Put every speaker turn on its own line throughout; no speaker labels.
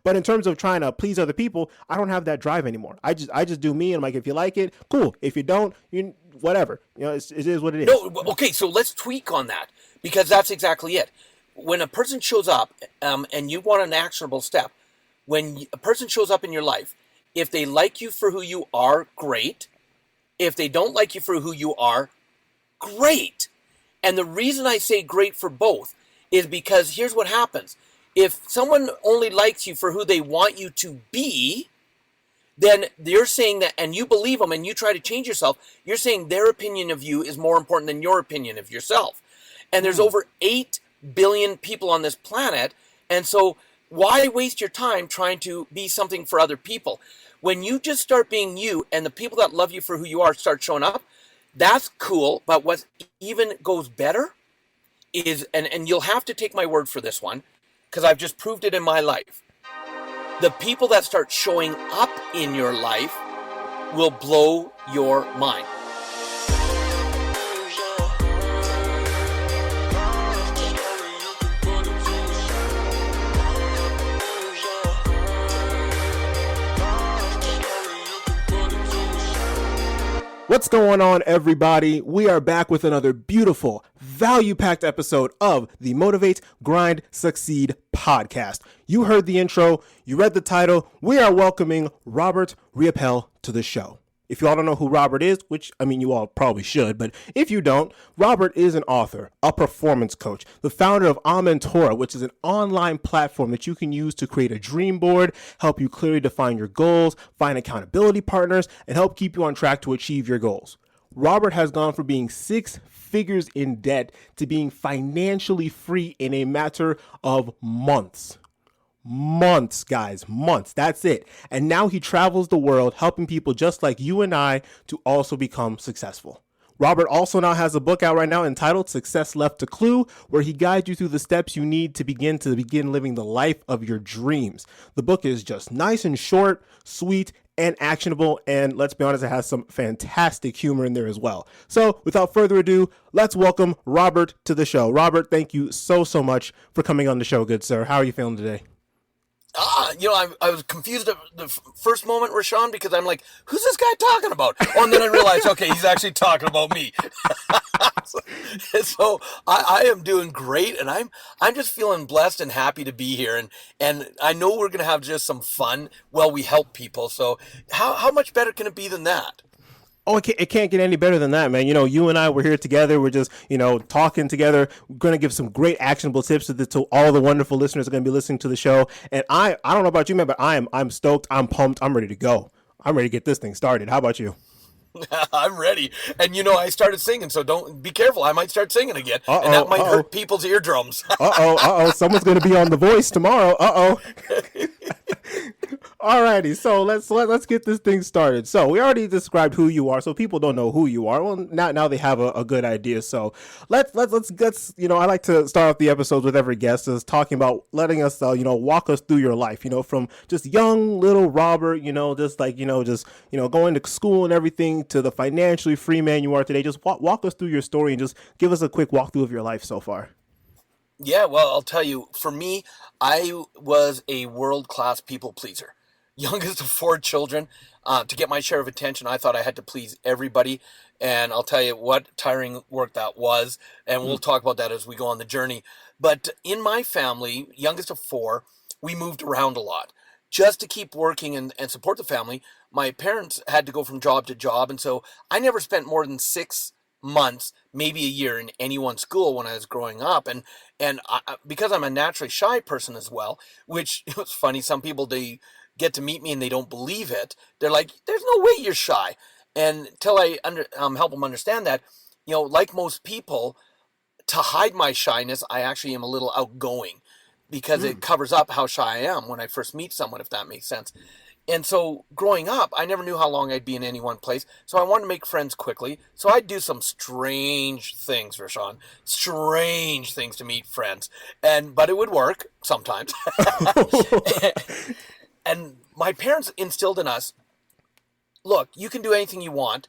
But in terms of trying to please other people, I don't have that drive anymore. I just do me, and I'm like, if you like it, cool. If you don't, you whatever. It is what it is.
No, okay, so let's tweak on that because that's exactly it. When a person shows up and you want an actionable step, when a person shows up in your life, if they like you for who you are, great. If they don't like you for who you are, great. And the reason I say great for both is because here's what happens. If someone only likes you for who they want you to be, then you're saying that, and you believe them and you try to change yourself, you're saying their opinion of you is more important than your opinion of yourself. And there's over 8 billion people on this planet. And so why waste your time trying to be something for other people? When you just start being you and the people that love you for who you are start showing up, that's cool. But what even goes better is, and you'll have to take my word for this one, because I've just proved it in my life. The people that start showing up in your life will blow your mind.
What's going on, everybody? We are back with another beautiful, value-packed episode of the Motivate, Grind, Succeed podcast. You heard the intro, you read the title. We are welcoming Robert Riopel to the show. If you all don't know who Robert is, which, I mean, you all probably should, but if you don't, Robert is an author, a performance coach, the founder of AmentorA, which is an online platform that you can use to create a dream board, help you clearly define your goals, find accountability partners, and help keep you on track to achieve your goals. Robert has gone from being 6 figures in debt to being financially free in a matter of months. Months, guys, months. That's it. And now he travels the world helping people just like you and I to also become successful. Robert also now has a book out right now entitled Success Left a Clue, where he guides you through the steps you need to begin living the life of your dreams. The book is just nice and short, sweet, and actionable. And let's be honest, it has some fantastic humor in there as well. So without further ado, let's welcome Robert to the show. Robert, thank you so much for coming on the show, good sir. How are you feeling today?
I was confused at the first moment, Rashawn, because I'm like, who's this guy talking about? Oh, and then I realized, okay, he's actually talking about me. so I am doing great, and I'm just feeling blessed and happy to be here. And I know we're going to have just some fun while we help people. So how much better can it be than that?
Oh, it can't get any better than that, man. You and I were here together. We're just, talking together. We're going to give some great actionable tips to all the wonderful listeners that are going to be listening to the show. And I don't know about you, man, but I'm stoked. I'm pumped. I'm ready to go. I'm ready to get this thing started. How about you?
I'm ready. And I started singing, so don't be careful. I might start singing again. And that might hurt people's eardrums.
Someone's going to be on The Voice tomorrow. Alrighty, so let's get this thing started. So we already described who you are, so people don't know who you are. Well, now they have a good idea. So let's I like to start off the episodes with every guest is talking about letting us walk us through your life. From just young little Robert, going to school and everything to the financially free man you are today. Just walk us through your story and just give us a quick walkthrough of your life so far.
Yeah, well, I'll tell you, for me, I was a world-class people pleaser. Youngest of 4 children. To get my share of attention, I thought I had to please everybody. And I'll tell you what tiring work that was. And we'll talk about that as we go on the journey. But in my family, youngest of 4, we moved around a lot. Just to keep working and support the family, my parents had to go from job to job. And so I never spent more than 6 months, maybe a year in any one school when I was growing up. And because I'm a naturally shy person as well, which it was funny, some people, they get to meet me and they don't believe it. They're like, there's no way you're shy. And until I help them understand that, like most people, to hide my shyness, I actually am a little outgoing because it covers up how shy I am when I first meet someone, if that makes sense. And so growing up, I never knew how long I'd be in any one place. So I wanted to make friends quickly. So I'd do some strange things, Rashawn. Strange things to meet friends. But it would work sometimes. And my parents instilled in us, look, you can do anything you want,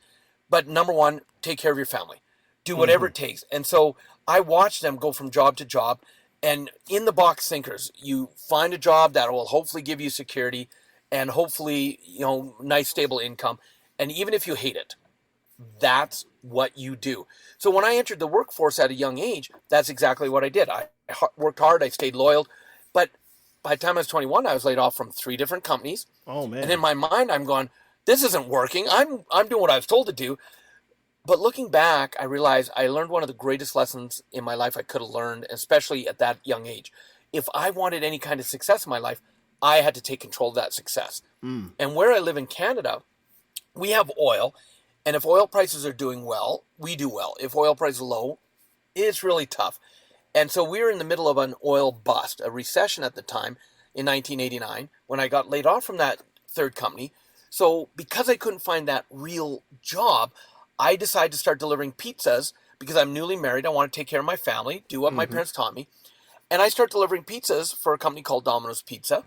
but number one, take care of your family. Do whatever it takes. And so I watched them go from job to job. And in the box thinkers, you find a job that will hopefully give you security and hopefully, nice stable income. And even if you hate it, that's what you do. So when I entered the workforce at a young age, that's exactly what I did. I worked hard, I stayed loyal, but by the time I was 21, I was laid off from 3 different companies.
Oh man.
And in my mind, I'm going, this isn't working. I'm doing what I was told to do. But looking back, I realized I learned one of the greatest lessons in my life I could have learned, especially at that young age. If I wanted any kind of success in my life, I had to take control of that success. And where I live in Canada, we have oil. And if oil prices are doing well, we do well. If oil prices are low, it's really tough. And so we were in the middle of an oil bust, a recession at the time in 1989 when I got laid off from that third company. So because I couldn't find that real job, I decided to start delivering pizzas because I'm newly married. I want to take care of my family, do what my parents taught me. And I start delivering pizzas for a company called Domino's Pizza.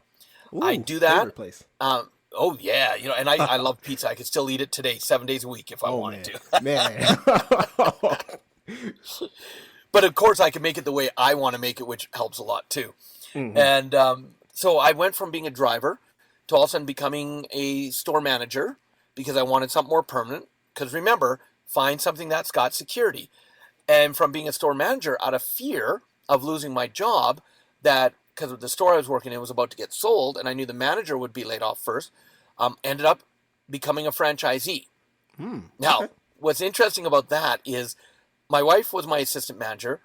Ooh,
I do that.
Favorite place.
Oh yeah, and I love pizza. I could still eat it today, 7 days a week if I wanted to.
Man.
But of course, I can make it the way I want to make it, which helps a lot too. And so I went from being a driver to all of a sudden becoming a store manager because I wanted something more permanent. Because remember, find something that's got security. And from being a store manager out of fear of losing my job, that because the store I was working in was about to get sold, and I knew the manager would be laid off first, ended up becoming a franchisee. Now, what's interesting about that is my wife was my assistant manager.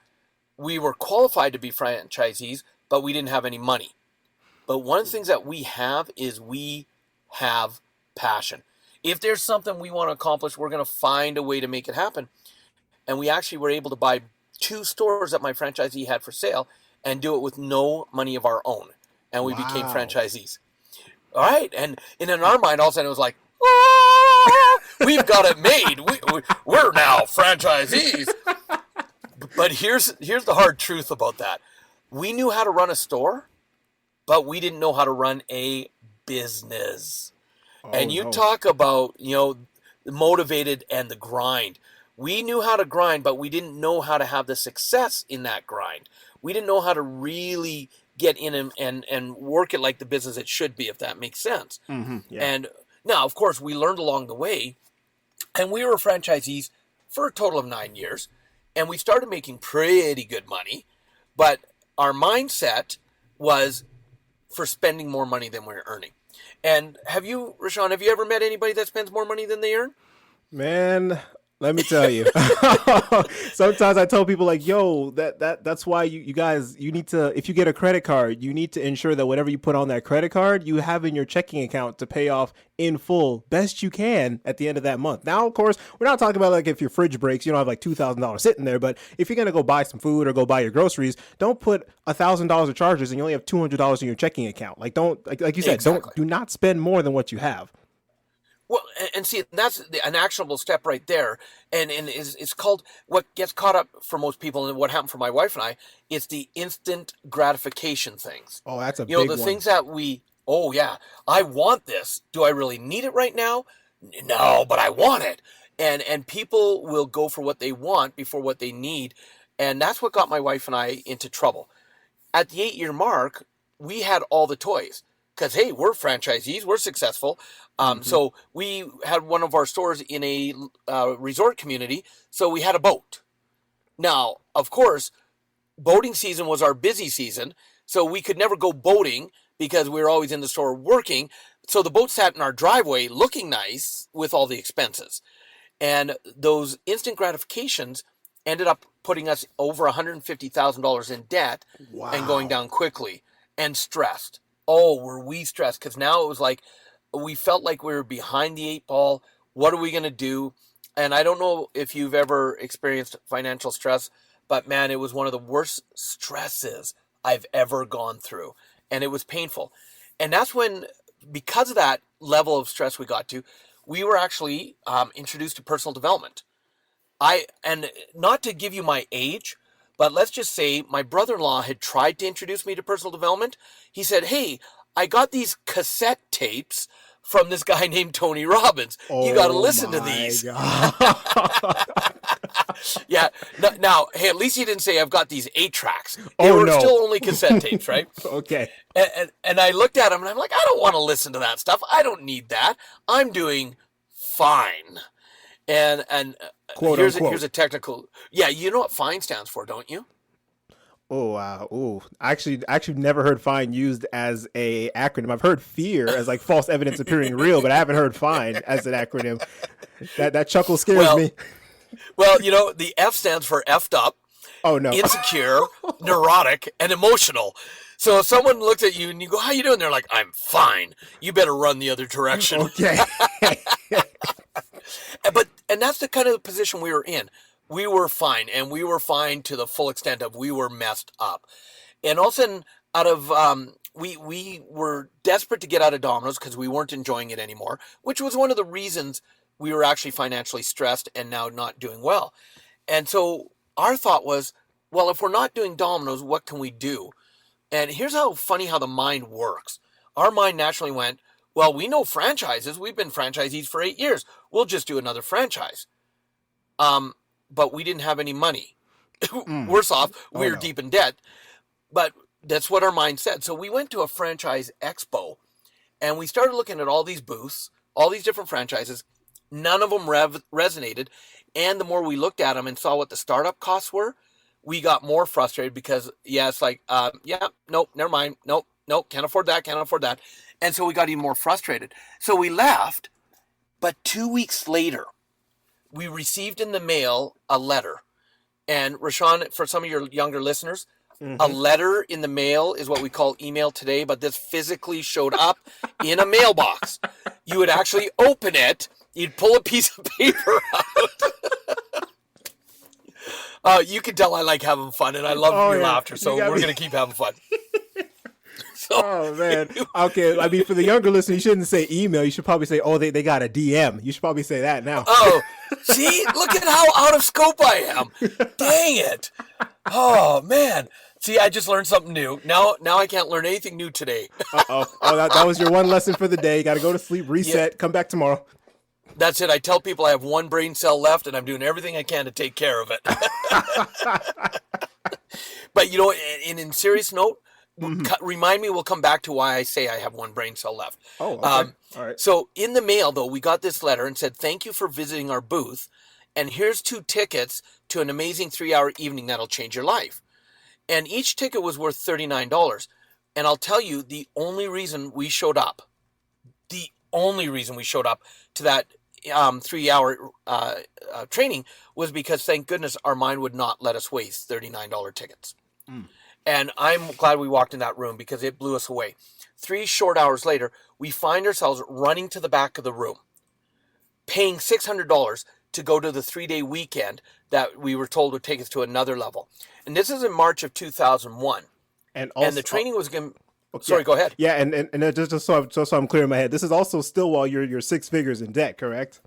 We were qualified to be franchisees, but we didn't have any money. But one of the things that we have is we have passion. If there's something we want to accomplish, we're going to find a way to make it happen. And we actually were able to buy 2 stores that my franchisee had for sale and do it with no money of our own. And we became franchisees. All right. And in our mind, all of a sudden it was like, we've got it made. We're now franchisees. But here's the hard truth about that. We knew how to run a store, but we didn't know how to run a business. And you talk about, motivated and the grind. We knew how to grind, but we didn't know how to have the success in that grind. We didn't know how to really get in and work it like the business it should be, if that makes sense. And now, of course, we learned along the way, and we were franchisees for a total of 9 years, and we started making pretty good money, but our mindset was for spending more money than we were earning. And Rashawn, have you ever met anybody that spends more money than they earn?
Man, let me tell you. Sometimes I tell people like, yo, that's why you guys, you need to, if you get a credit card, you need to ensure that whatever you put on that credit card, you have in your checking account to pay off in full best you can at the end of that month. Now, of course, we're not talking about like if your fridge breaks, you don't have like $2,000 sitting there, but if you're going to go buy some food or go buy your groceries, don't put $1,000 of charges and you only have $200 in your checking account. Like like you said, do not spend more than what you have.
Well, and see, that's an actionable step right there. And it's called, what gets caught up for most people, and what happened for my wife and I, it's the instant gratification things.
Oh, that's a big one.
The things that I want this. Do I really need it right now? No, but I want it. And people will go for what they want before what they need. And that's what got my wife and I into trouble. At the 8-year mark, we had all the toys. Because, hey, we're franchisees, we're successful. So we had one of our stores in a resort community, so we had a boat. Now, of course, boating season was our busy season, so we could never go boating because we were always in the store working. So the boat sat in our driveway looking nice with all the expenses. And those instant gratifications ended up putting us over $150,000 in debt and going down quickly and stressed. Oh, were we stressed? Because now it was like we felt like we were behind the 8 ball. What are we going to do? And I don't know if you've ever experienced financial stress, but man, it was one of the worst stresses I've ever gone through. And it was painful. And that's when, because of that level of stress we got to, we were actually introduced to personal development. And not to give you my age, but let's just say my brother-in-law had tried to introduce me to personal development. He said, hey, I got these cassette tapes from this guy named Tony Robbins. You got to listen to these. Yeah. Now, hey, at least he didn't say I've got these 8 tracks. They were still only cassette tapes, right?
Okay.
And I looked at him and I'm like, I don't want to listen to that stuff. I don't need that. I'm doing fine. And
Quote,
here's
unquote.
here's a technical. Yeah, you know what FINE stands for, don't you?
Oh, wow. Oh, actually never heard FINE used as a acronym. I've heard FEAR as like false evidence appearing real, but I haven't heard FINE as an acronym. That chuckle scares me.
Well, you know, the F stands for effed up.
Oh, no.
Insecure, neurotic, and emotional. So if someone looks at you and you go, how you doing? They're like, I'm fine. You better run the other direction.
Okay.
And that's the kind of position we were in. We were fine, and we were fine to the full extent of we were messed up. And all of a sudden, we were desperate to get out of Domino's because we weren't enjoying it anymore, which was one of the reasons we were actually financially stressed and now not doing well. And so our thought was, well, if we're not doing Domino's, what can we do? And here's how funny how the mind works. Our mind naturally went, well, we know franchises. We've been franchisees for 8 years. We'll just do another franchise. But we didn't have any money. Worse off, we were deep in debt. But that's what our mind said. So we went to a franchise expo, and we started looking at all these booths, all these different franchises. None of them resonated. And the more we looked at them and saw what the startup costs were, we got more frustrated because, it's like, nope, never mind. Nope, can't afford that. And so we got even more frustrated. So we left, but 2 weeks later, we received in the mail a letter. And Rashawn, for some of your younger listeners, a letter in the mail is what we call email today, but this physically showed up in a mailbox. You would actually open it, you'd pull a piece of paper out. You can tell I like having fun, and I love your laughter, so we're going to keep having fun.
Oh, man. Okay, I mean, for the younger listener, you shouldn't say email. You should probably say, they got a DM. You should probably say that now.
Oh, see? Look at how out of scope I am. Dang it. Oh, man. See, I just learned something new. Now I can't learn anything new today.
Oh, that was your one lesson for the day. You got to go to sleep, reset, come back tomorrow.
That's it. I tell people I have one brain cell left, and I'm doing everything I can to take care of it. But, you know, in serious note, remind me, we'll come back to why I say I have one brain cell left.
Oh, okay. All right.
So in the mail, though, we got this letter and said, thank you for visiting our booth. And here's 2 tickets to an amazing 3-hour evening that'll change your life. And each ticket was worth $39. And I'll tell you, the only reason we showed up to that 3-hour training was because, thank goodness, our mind would not let us waste $39 tickets. And I'm glad we walked in that room because it blew us away. 3 short hours later, we find ourselves running to the back of the room, paying $600 to go to the 3-day weekend that we were told would take us to another level. And this is in March of 2001. And the training was going. Sorry, go ahead.
Yeah, and just so I'm clear in my head, this is also still while you're 6 figures in debt, correct?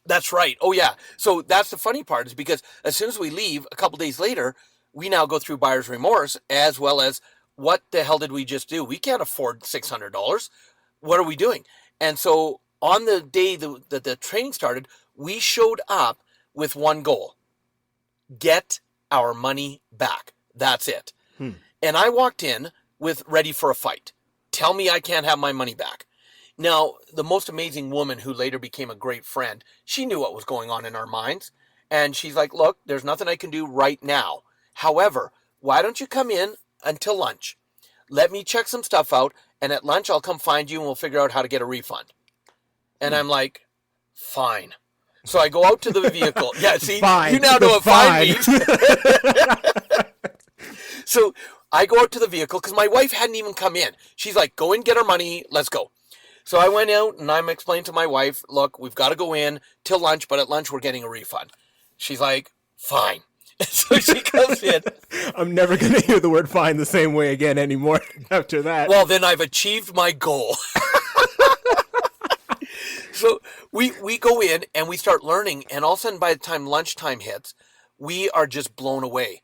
That's right. Oh yeah. So that's the funny part, is because as soon as we leave, a couple days later, we now go through buyer's remorse, as well as, what the hell did we just do? We can't afford $600. What are we doing? And so on the day that the training started, we showed up with one goal: get our money back. That's it. And I walked in with ready for a fight. Tell me I can't have my money back. Now, the most amazing woman who later became a great friend, she knew what was going on in our minds. And she's like, look, there's nothing I can do right now. However, why don't you come in until lunch? Let me check some stuff out, and at lunch I'll come find you and we'll figure out how to get a refund. And I'm like, fine. So I go out to the vehicle. Yeah, see,
fine.
You now know what fine means. So I go out to the vehicle because my wife hadn't even come in. She's like, go in, get our money, let's go. So I went out and I'm explaining to my wife, look, we've got to go in till lunch, but at lunch we're getting a refund. She's like, fine. So she comes in.
I'm never going to hear the word fine the same way again anymore after that.
Well, then I've achieved my goal. So we go in and we start learning, and all of a sudden by the time lunchtime hits, we are just blown away.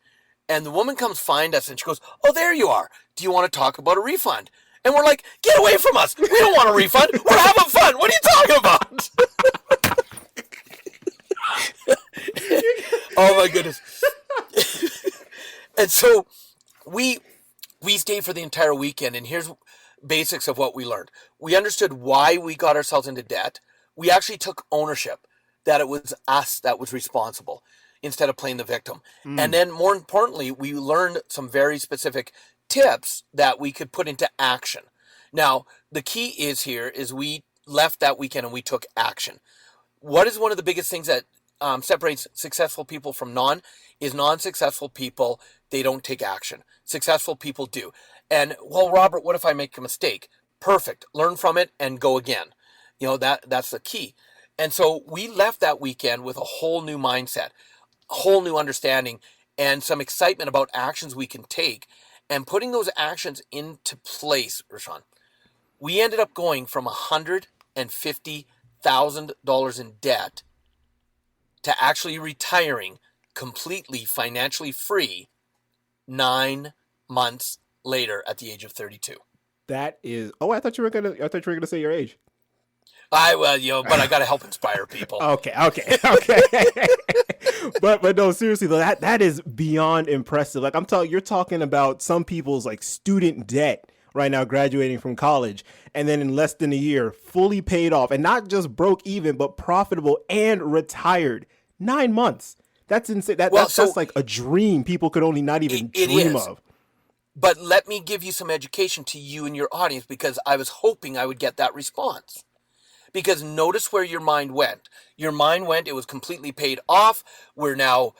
And the woman comes find us and she goes, oh, there you are. Do you want to talk about a refund? And we're like, get away from us. We don't want a refund. We're having fun. What are you talking about? Oh my goodness. And so we stayed for the entire weekend, and here's basics of what we learned. We understood why we got ourselves into debt. We actually took ownership, that it was us that was responsible instead of playing the victim. And then more importantly, we learned some very specific tips that we could put into action. Now, the key is we left that weekend and we took action. What is one of the biggest things that separates successful people from non-successful people, they don't take action. Successful people do. And, well, Robert, what if I make a mistake? Perfect. Learn from it and go again. That's the key. And so we left that weekend with a whole new mindset, a whole new understanding, and some excitement about actions we can take and putting those actions into place, Rashawn. We ended up going from $150,000 in debt to actually retiring completely financially free 9 months later at the age of 32.
That is. Oh, I thought you were gonna say your age.
But I gotta help inspire people.
Okay. but no, seriously though, that is beyond impressive. Like you're talking about some people's like student debt right now, graduating from college, and then in less than a year, fully paid off, and not just broke even, but profitable and retired. 9 months. That's insane. That's like a dream people could only not even dream of.
But let me give you some education to you and your audience, because I was hoping I would get that response. Because notice where your mind went. Your mind went, it was completely paid off. We're now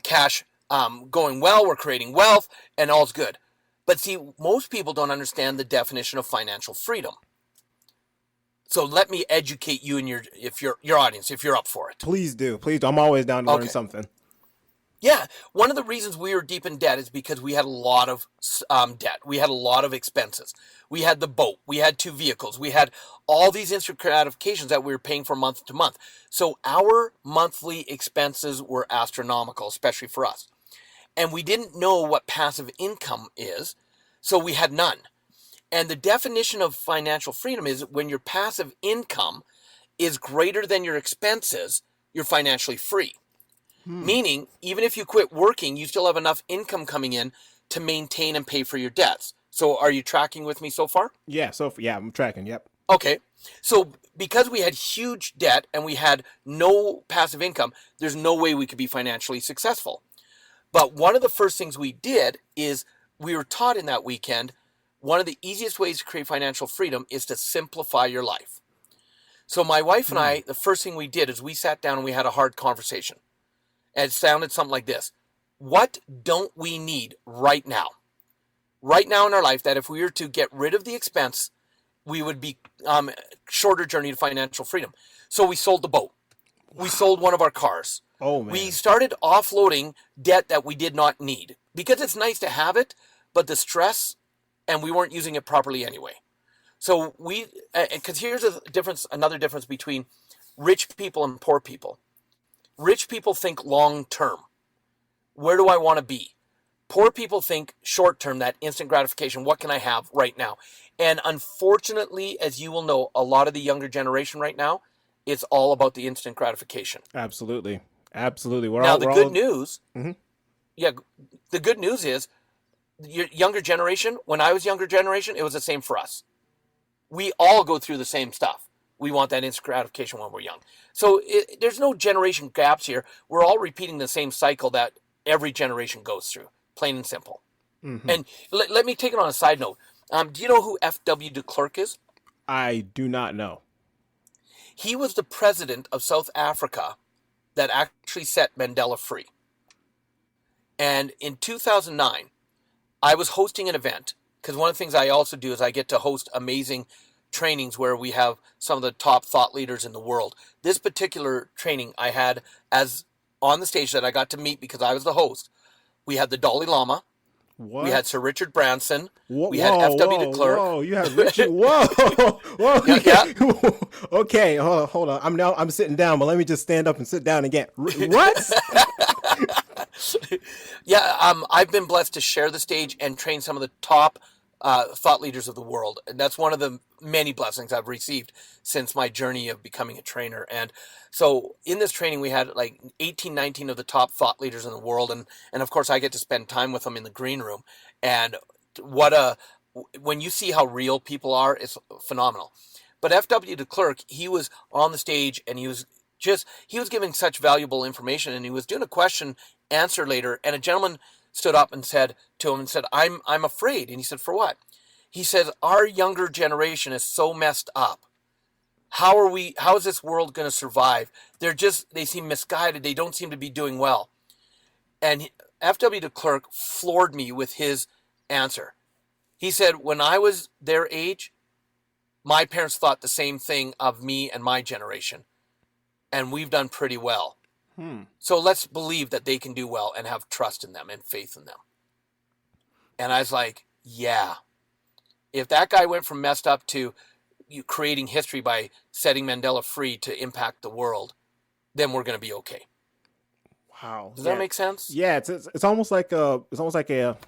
cash going well. We're creating wealth and all's good. But see, most people don't understand the definition of financial freedom. So let me educate you and your audience, if you're up for it.
Please do. I'm always down to learn something.
Yeah. One of the reasons we were deep in debt is because we had a lot of debt. We had a lot of expenses. We had the boat. We had 2 vehicles. We had all these instant gratifications that we were paying for month to month. So our monthly expenses were astronomical, especially for us. And we didn't know what passive income is, so we had none. And the definition of financial freedom is when your passive income is greater than your expenses, you're financially free. Meaning, even if you quit working, you still have enough income coming in to maintain and pay for your debts. So are you tracking with me so far?
Yeah, I'm tracking, yep.
Okay. So because we had huge debt and we had no passive income, there's no way we could be financially successful. But one of the first things we did is we were taught in that weekend, one of the easiest ways to create financial freedom is to simplify your life. So my wife and I, the first thing we did is we sat down and we had a hard conversation. And it sounded something like this. What don't we need right now? Right now in our life, that if we were to get rid of the expense, we would be shorter journey to financial freedom. So we sold the boat. Wow. We sold one of our cars.
Oh, man. We
started offloading debt that we did not need. Because it's nice to have it, but the stress, and we weren't using it properly anyway. So because here's another difference between rich people and poor people. Rich people think long term. Where do I want to be? Poor people think short term, that instant gratification. What can I have right now? And unfortunately, as you will know, a lot of the younger generation right now, it's all about the instant gratification.
Absolutely. The
good news is your younger generation, when I was younger generation, it was the same for us. We all go through the same stuff. We want that instant gratification when we're young. So there's no generation gaps here. We're all repeating the same cycle that every generation goes through, plain and simple. Mm-hmm. And let me take it on a side note. Do you know who F.W. de Klerk is?
I do not know.
He was the president of South Africa that actually set Mandela free. And in 2009, I was hosting an event, because one of the things I also do is I get to host amazing trainings where we have some of the top thought leaders in the world. This particular training I had as on the stage that I got to meet because I was the host. We had the Dalai Lama. What? We had Sir Richard Branson. We had F.W. de Klerk.
Whoa, you had Richard. Whoa.
Yeah.
Okay, hold on. I'm sitting down, but let me just stand up and sit down again. What?
Yeah, I've been blessed to share the stage and train some of the top thought leaders of the world. And that's one of the many blessings I've received since my journey of becoming a trainer. And so in this training, we had like 18, 19 of the top thought leaders in the world. And of course, I get to spend time with them in the green room. And when you see how real people are, it's phenomenal. But F.W. de Klerk, he was on the stage and he was giving such valuable information, and he was doing a question answer later, and a gentleman stood up and said to him, I'm afraid. And he said, for what? He says, our younger generation is so messed up. How is this world going to survive? They seem misguided. They don't seem to be doing well. And F.W. de Klerk floored me with his answer. He said, when I was their age, my parents thought the same thing of me and my generation. And we've done pretty well. So let's believe that they can do well and have trust in them and faith in them. And I was like, yeah. If that guy went from messed up to creating history by setting Mandela free to impact the world, then we're going to be okay.
Wow.
Does that make sense?
Yeah, it's almost like a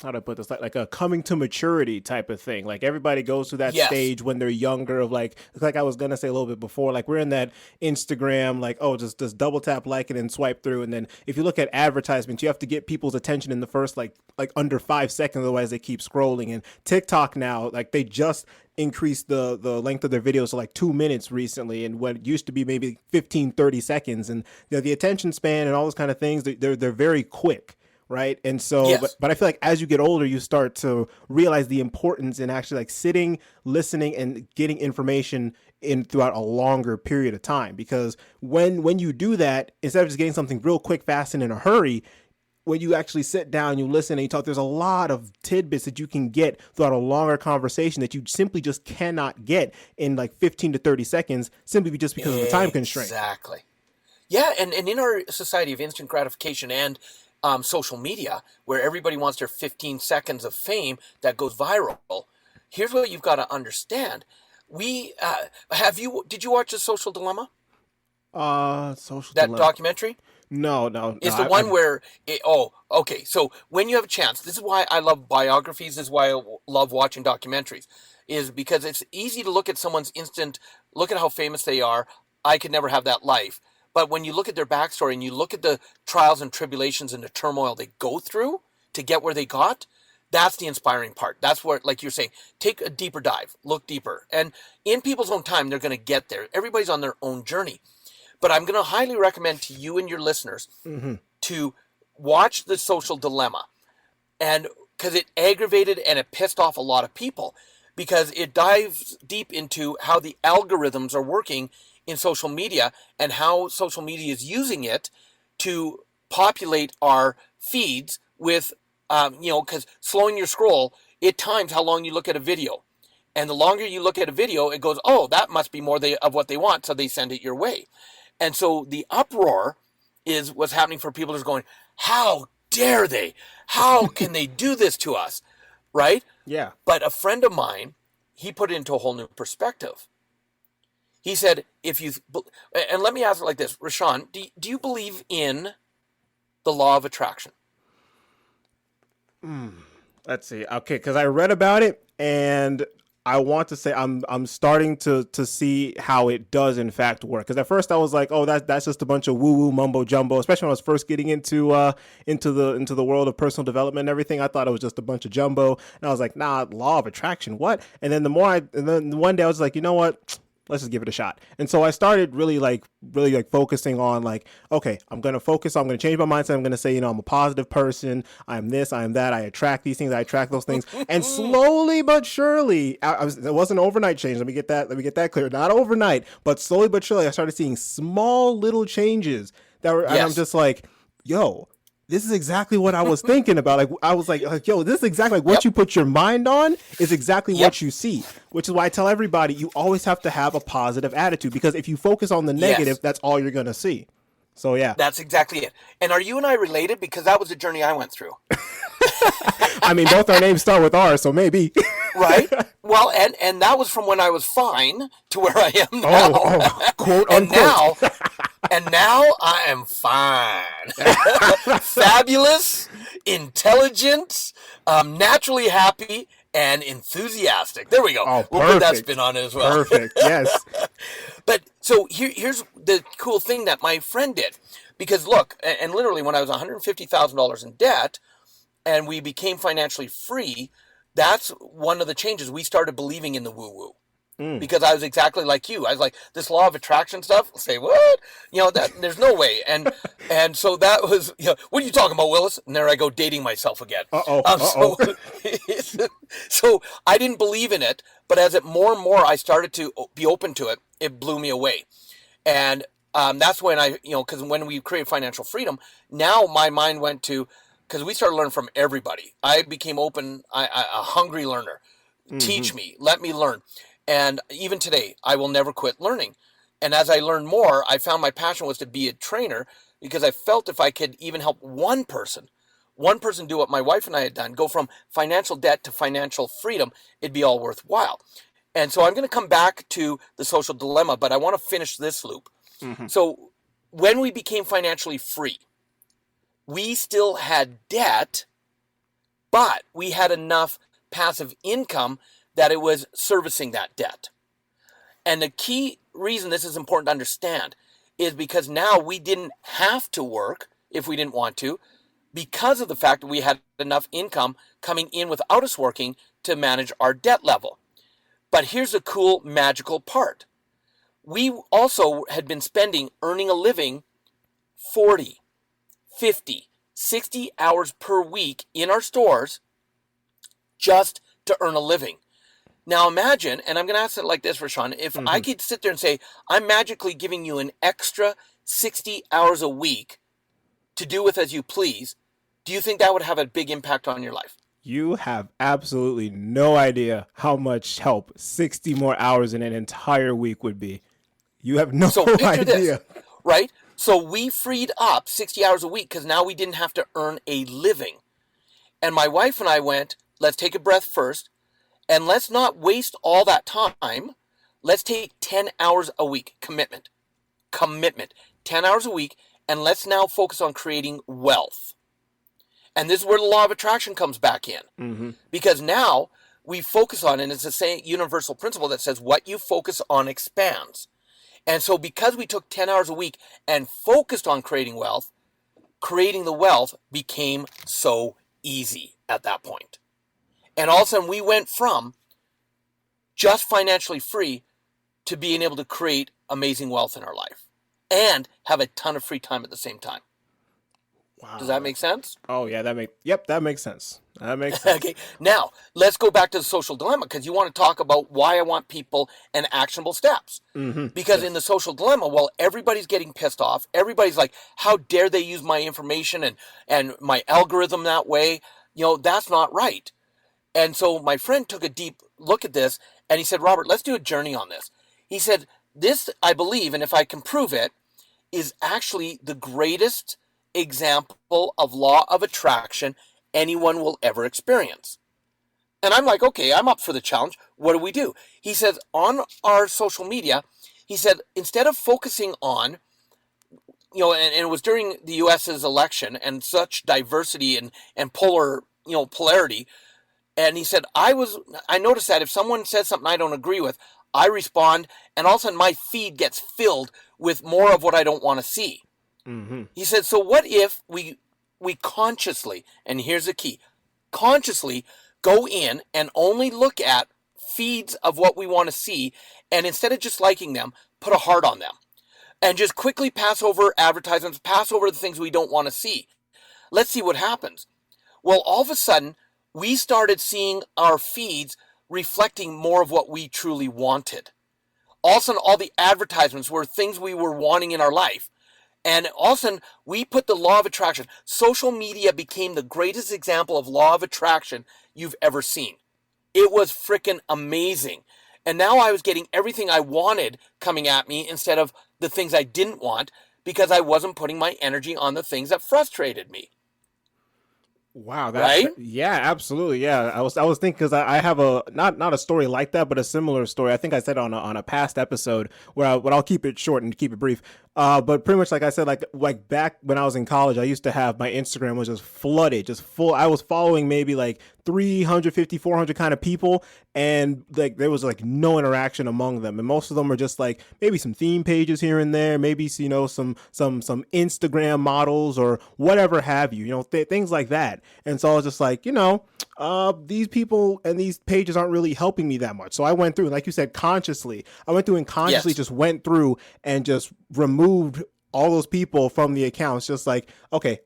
how do I put this, like a coming to maturity type of thing. Like everybody goes through that stage when they're younger of like I was gonna say a little bit before, like we're in that Instagram, like, oh, just double tap like it and swipe through, and then if you look at advertisements, you have to get people's attention in the first like under 5 seconds, otherwise they keep scrolling. And TikTok now, like they just increased the length of their videos to like 2 minutes recently, and what used to be maybe 15-30 seconds, and the attention span and all those kind of things, they're very quick, right? And so but I feel like as you get older, you start to realize the importance in actually like sitting, listening, and getting information in throughout a longer period of time, because when you do that, instead of just getting something real quick, fast, and in a hurry, when you actually sit down, you listen and you talk, there's a lot of tidbits that you can get throughout a longer conversation that you simply just cannot get in like 15 to 30 seconds, simply just because of the time constraint.
Exactly. Yeah, and in our society of instant gratification and social media, where everybody wants their 15 seconds of fame that goes viral, here's what you've got to understand. Did you watch The Social Dilemma? That documentary?
No.
It's the one where, okay. So when you have a chance, this is why I love biographies. This is why I love watching documentaries, is because it's easy to look at someone's look at how famous they are. I could never have that life. But when you look at their backstory and you look at the trials and tribulations and the turmoil they go through to get where they got, that's the inspiring part. That's where, like you're saying, take a deeper dive, look deeper. And in people's own time, they're going to get there. Everybody's on their own journey. But I'm going to highly recommend to you and your listeners to watch The Social Dilemma, and because it aggravated and it pissed off a lot of people, because it dives deep into how the algorithms are working in social media and how social media is using it to populate our feeds with, because slowing your scroll, it times how long you look at a video. And the longer you look at a video, it goes, oh, that must be more of what they want, so they send it your way. And so the uproar is what's happening for people who's going, how dare they? How can they do this to us? Right?
Yeah.
But a friend of mine, he put it into a whole new perspective. He said, and let me ask it like this, Rashawn, do you believe in the law of attraction?
Let's see. Okay, because I read about it, and I want to say I'm starting to see how it does in fact work. Because at first I was like, oh, that's just a bunch of woo-woo mumbo jumbo. Especially when I was first getting into the world of personal development and everything, I thought it was just a bunch of jumbo. And I was like, nah, law of attraction, what? And then then one day I was like, you know what? Let's just give it a shot. And so I started really focusing on like, okay, I'm going to change my mindset. I'm going to say, I'm a positive person. I'm this, I am that. I attract these things. I attract those things. And slowly but surely, it wasn't an overnight change. Let me get that clear. Not overnight, but slowly but surely, I started seeing small little changes that were, and I'm just like, yo, this is exactly what I was thinking about. Like, I was like, yo, this is exactly like what you put your mind on is exactly what you see, which is why I tell everybody, you always have to have a positive attitude, because if you focus on the negative, that's all you're going to see. So, yeah.
That's exactly it. And are you and I related? Because that was the journey I went through.
I mean, both our names start with R, so maybe.
Right? Well, and that was from when I was fine to where I am now.
Quote unquote.
And now I am fine. Fabulous, intelligent, naturally happy, and enthusiastic. There we go.
Oh,
We'll put that
perfect.
spin on it as well.
Perfect. Yes.
But so here's the cool thing that my friend did. Because look, and literally when I was $150,000 in debt and we became financially free, that's one of the changes. We started believing in the woo-woo. Because I was exactly like you. I was like, this law of attraction stuff, I'll say, what? That there's no way. And so that was, what are you talking about, Willis? And there I go dating myself again. So I didn't believe in it, but as it more and more I started to be open to it, it blew me away. And that's when because when we created financial freedom, now my mind went to, because we started learning from everybody. I became open, a hungry learner. Teach me, let me learn. And even today, I will never quit learning. And as I learned more, I found my passion was to be a trainer, because I felt if I could even help one person do what my wife and I had done, go from financial debt to financial freedom, it'd be all worthwhile. And so I'm going to come back to the social dilemma, but I want to finish this loop. So when we became financially free, we still had debt, but we had enough passive income that it was servicing that debt. And the key reason this is important to understand is because now we didn't have to work if we didn't want to, because of the fact that we had enough income coming in without us working to manage our debt level. But here's the cool, magical part. We also had been earning a living 40, 50, 60 hours per week in our stores just to earn a living. Now imagine, and I'm going to ask it like this, Rashawn, if I could sit there and say, I'm magically giving you an extra 60 hours a week to do with as you please, do you think that would have a big impact on your life?
You have absolutely no idea how much help 60 more hours in an entire week would be. You have no idea.
This, right? So we freed up 60 hours a week because now we didn't have to earn a living. And my wife and I went, let's take a breath first. And let's not waste all that time. Let's take 10 hours a week. Commitment. 10 hours a week. And let's now focus on creating wealth. And this is where the law of attraction comes back in. Because now we focus on, and it's the same universal principle that says what you focus on expands. And so because we took 10 hours a week and focused on creating wealth, creating the wealth became so easy at that point. And all of a sudden, we went from just financially free to being able to create amazing wealth in our life and have a ton of free time at the same time. Wow. Does that make sense?
Oh, yeah, that makes sense. That makes sense.
Okay, now let's go back to the social dilemma, because you want to talk about why I want people and actionable steps. Because in the social dilemma, well, everybody's getting pissed off. Everybody's like, how dare they use my information and my algorithm that way? That's not right. And so my friend took a deep look at this and he said, Robert, let's do a journey on this. He said, this, I believe, and if I can prove it, is actually the greatest example of law of attraction anyone will ever experience. And I'm like, okay, I'm up for the challenge. What do? He says, on our social media, he said, instead of focusing on, and it was during the US's election and such diversity and polarity. And he said, I noticed that if someone says something I don't agree with, I respond, and all of a sudden my feed gets filled with more of what I don't want to see. He said, so what if we consciously, and here's the key, consciously go in and only look at feeds of what we want to see, and instead of just liking them, put a heart on them. And just quickly pass over advertisements, pass over the things we don't want to see. Let's see what happens. Well, all of a sudden, we started seeing our feeds reflecting more of what we truly wanted. All of a sudden, all the advertisements were things we were wanting in our life. And all of a sudden, we put the law of attraction. Social media became the greatest example of law of attraction you've ever seen. It was freaking amazing. And now I was getting everything I wanted coming at me instead of the things I didn't want, because I wasn't putting my energy on the things that frustrated me.
Wow, that's right? Yeah, absolutely. Yeah, I was thinking, because I have a not a story like that, but a similar story. I think I said on a past episode where I'll keep it short and keep it brief. But pretty much like I said, like back when I was in college, I used to have my Instagram was just flooded, just full. I was following maybe like 350, 400 kind of people, and like there was like no interaction among them, and most of them are just like maybe some theme pages here and there, maybe some Instagram models or whatever have you, things like that. And so I was just like, these people and these pages aren't really helping me that much. So I went through, like you said, consciously
Yes.
just went through and just removed all those people from the accounts. Just like, okay,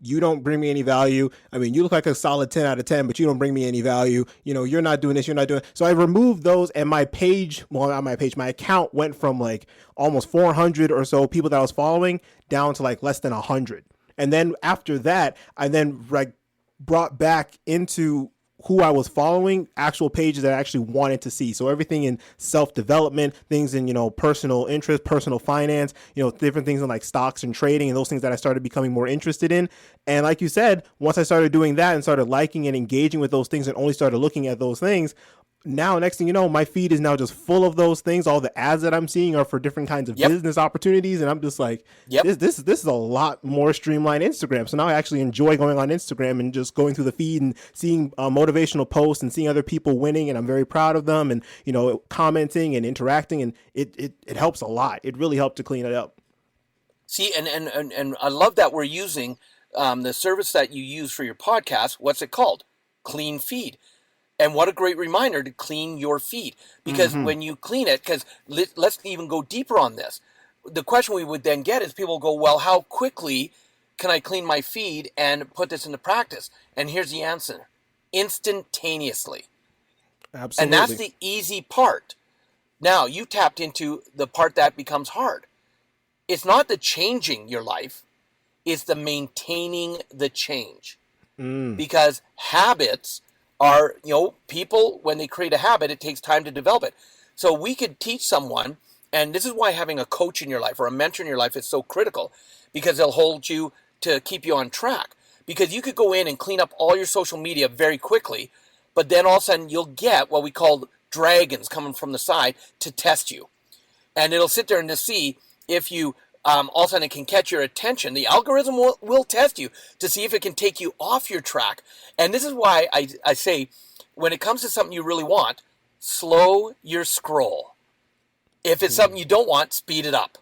you don't bring me any value. I mean, you look like a solid 10 out of 10, but you don't bring me any value. You're not doing this, you're not doing. So I removed those, and my account went from like almost 400 or so people that I was following down to like less than 100. And then after that, I then like brought back into who I was following actual pages that I actually wanted to see. So everything in self-development, things in, personal interest, personal finance, different things in like stocks and trading and those things that I started becoming more interested in. And like you said, once I started doing that and started liking and engaging with those things and only started looking at those things, now, next thing you know, my feed is now just full of those things. All the ads that I'm seeing are for different kinds of business opportunities. And I'm just like, this is a lot more streamlined Instagram. So now I actually enjoy going on Instagram and just going through the feed and seeing motivational posts and seeing other people winning. And I'm very proud of them and, commenting and interacting. And it helps a lot. It really helped to clean it up.
See, and I love that we're using the service that you use for your podcast. What's it called? Clean Feed. And what a great reminder to clean your feed. Because when you clean it, because let's even go deeper on this. The question we would then get is people go, well, how quickly can I clean my feed and put this into practice? And here's the answer. Instantaneously.
Absolutely.
And that's the easy part. Now, you tapped into the part that becomes hard. It's not the changing your life. It's the maintaining the change. Because habits are, people, when they create a habit, it takes time to develop it. So we could teach someone, and this is why having a coach in your life or a mentor in your life is so critical, because they'll hold you to keep you on track. Because you could go in and clean up all your social media very quickly, but then all of a sudden you'll get what we call dragons coming from the side to test you. And it'll sit there and to see if you all of a sudden it can catch your attention. The algorithm will test you to see if it can take you off your track. And this is why I say, when it comes to something you really want, slow your scroll. If it's something you don't want, speed it up,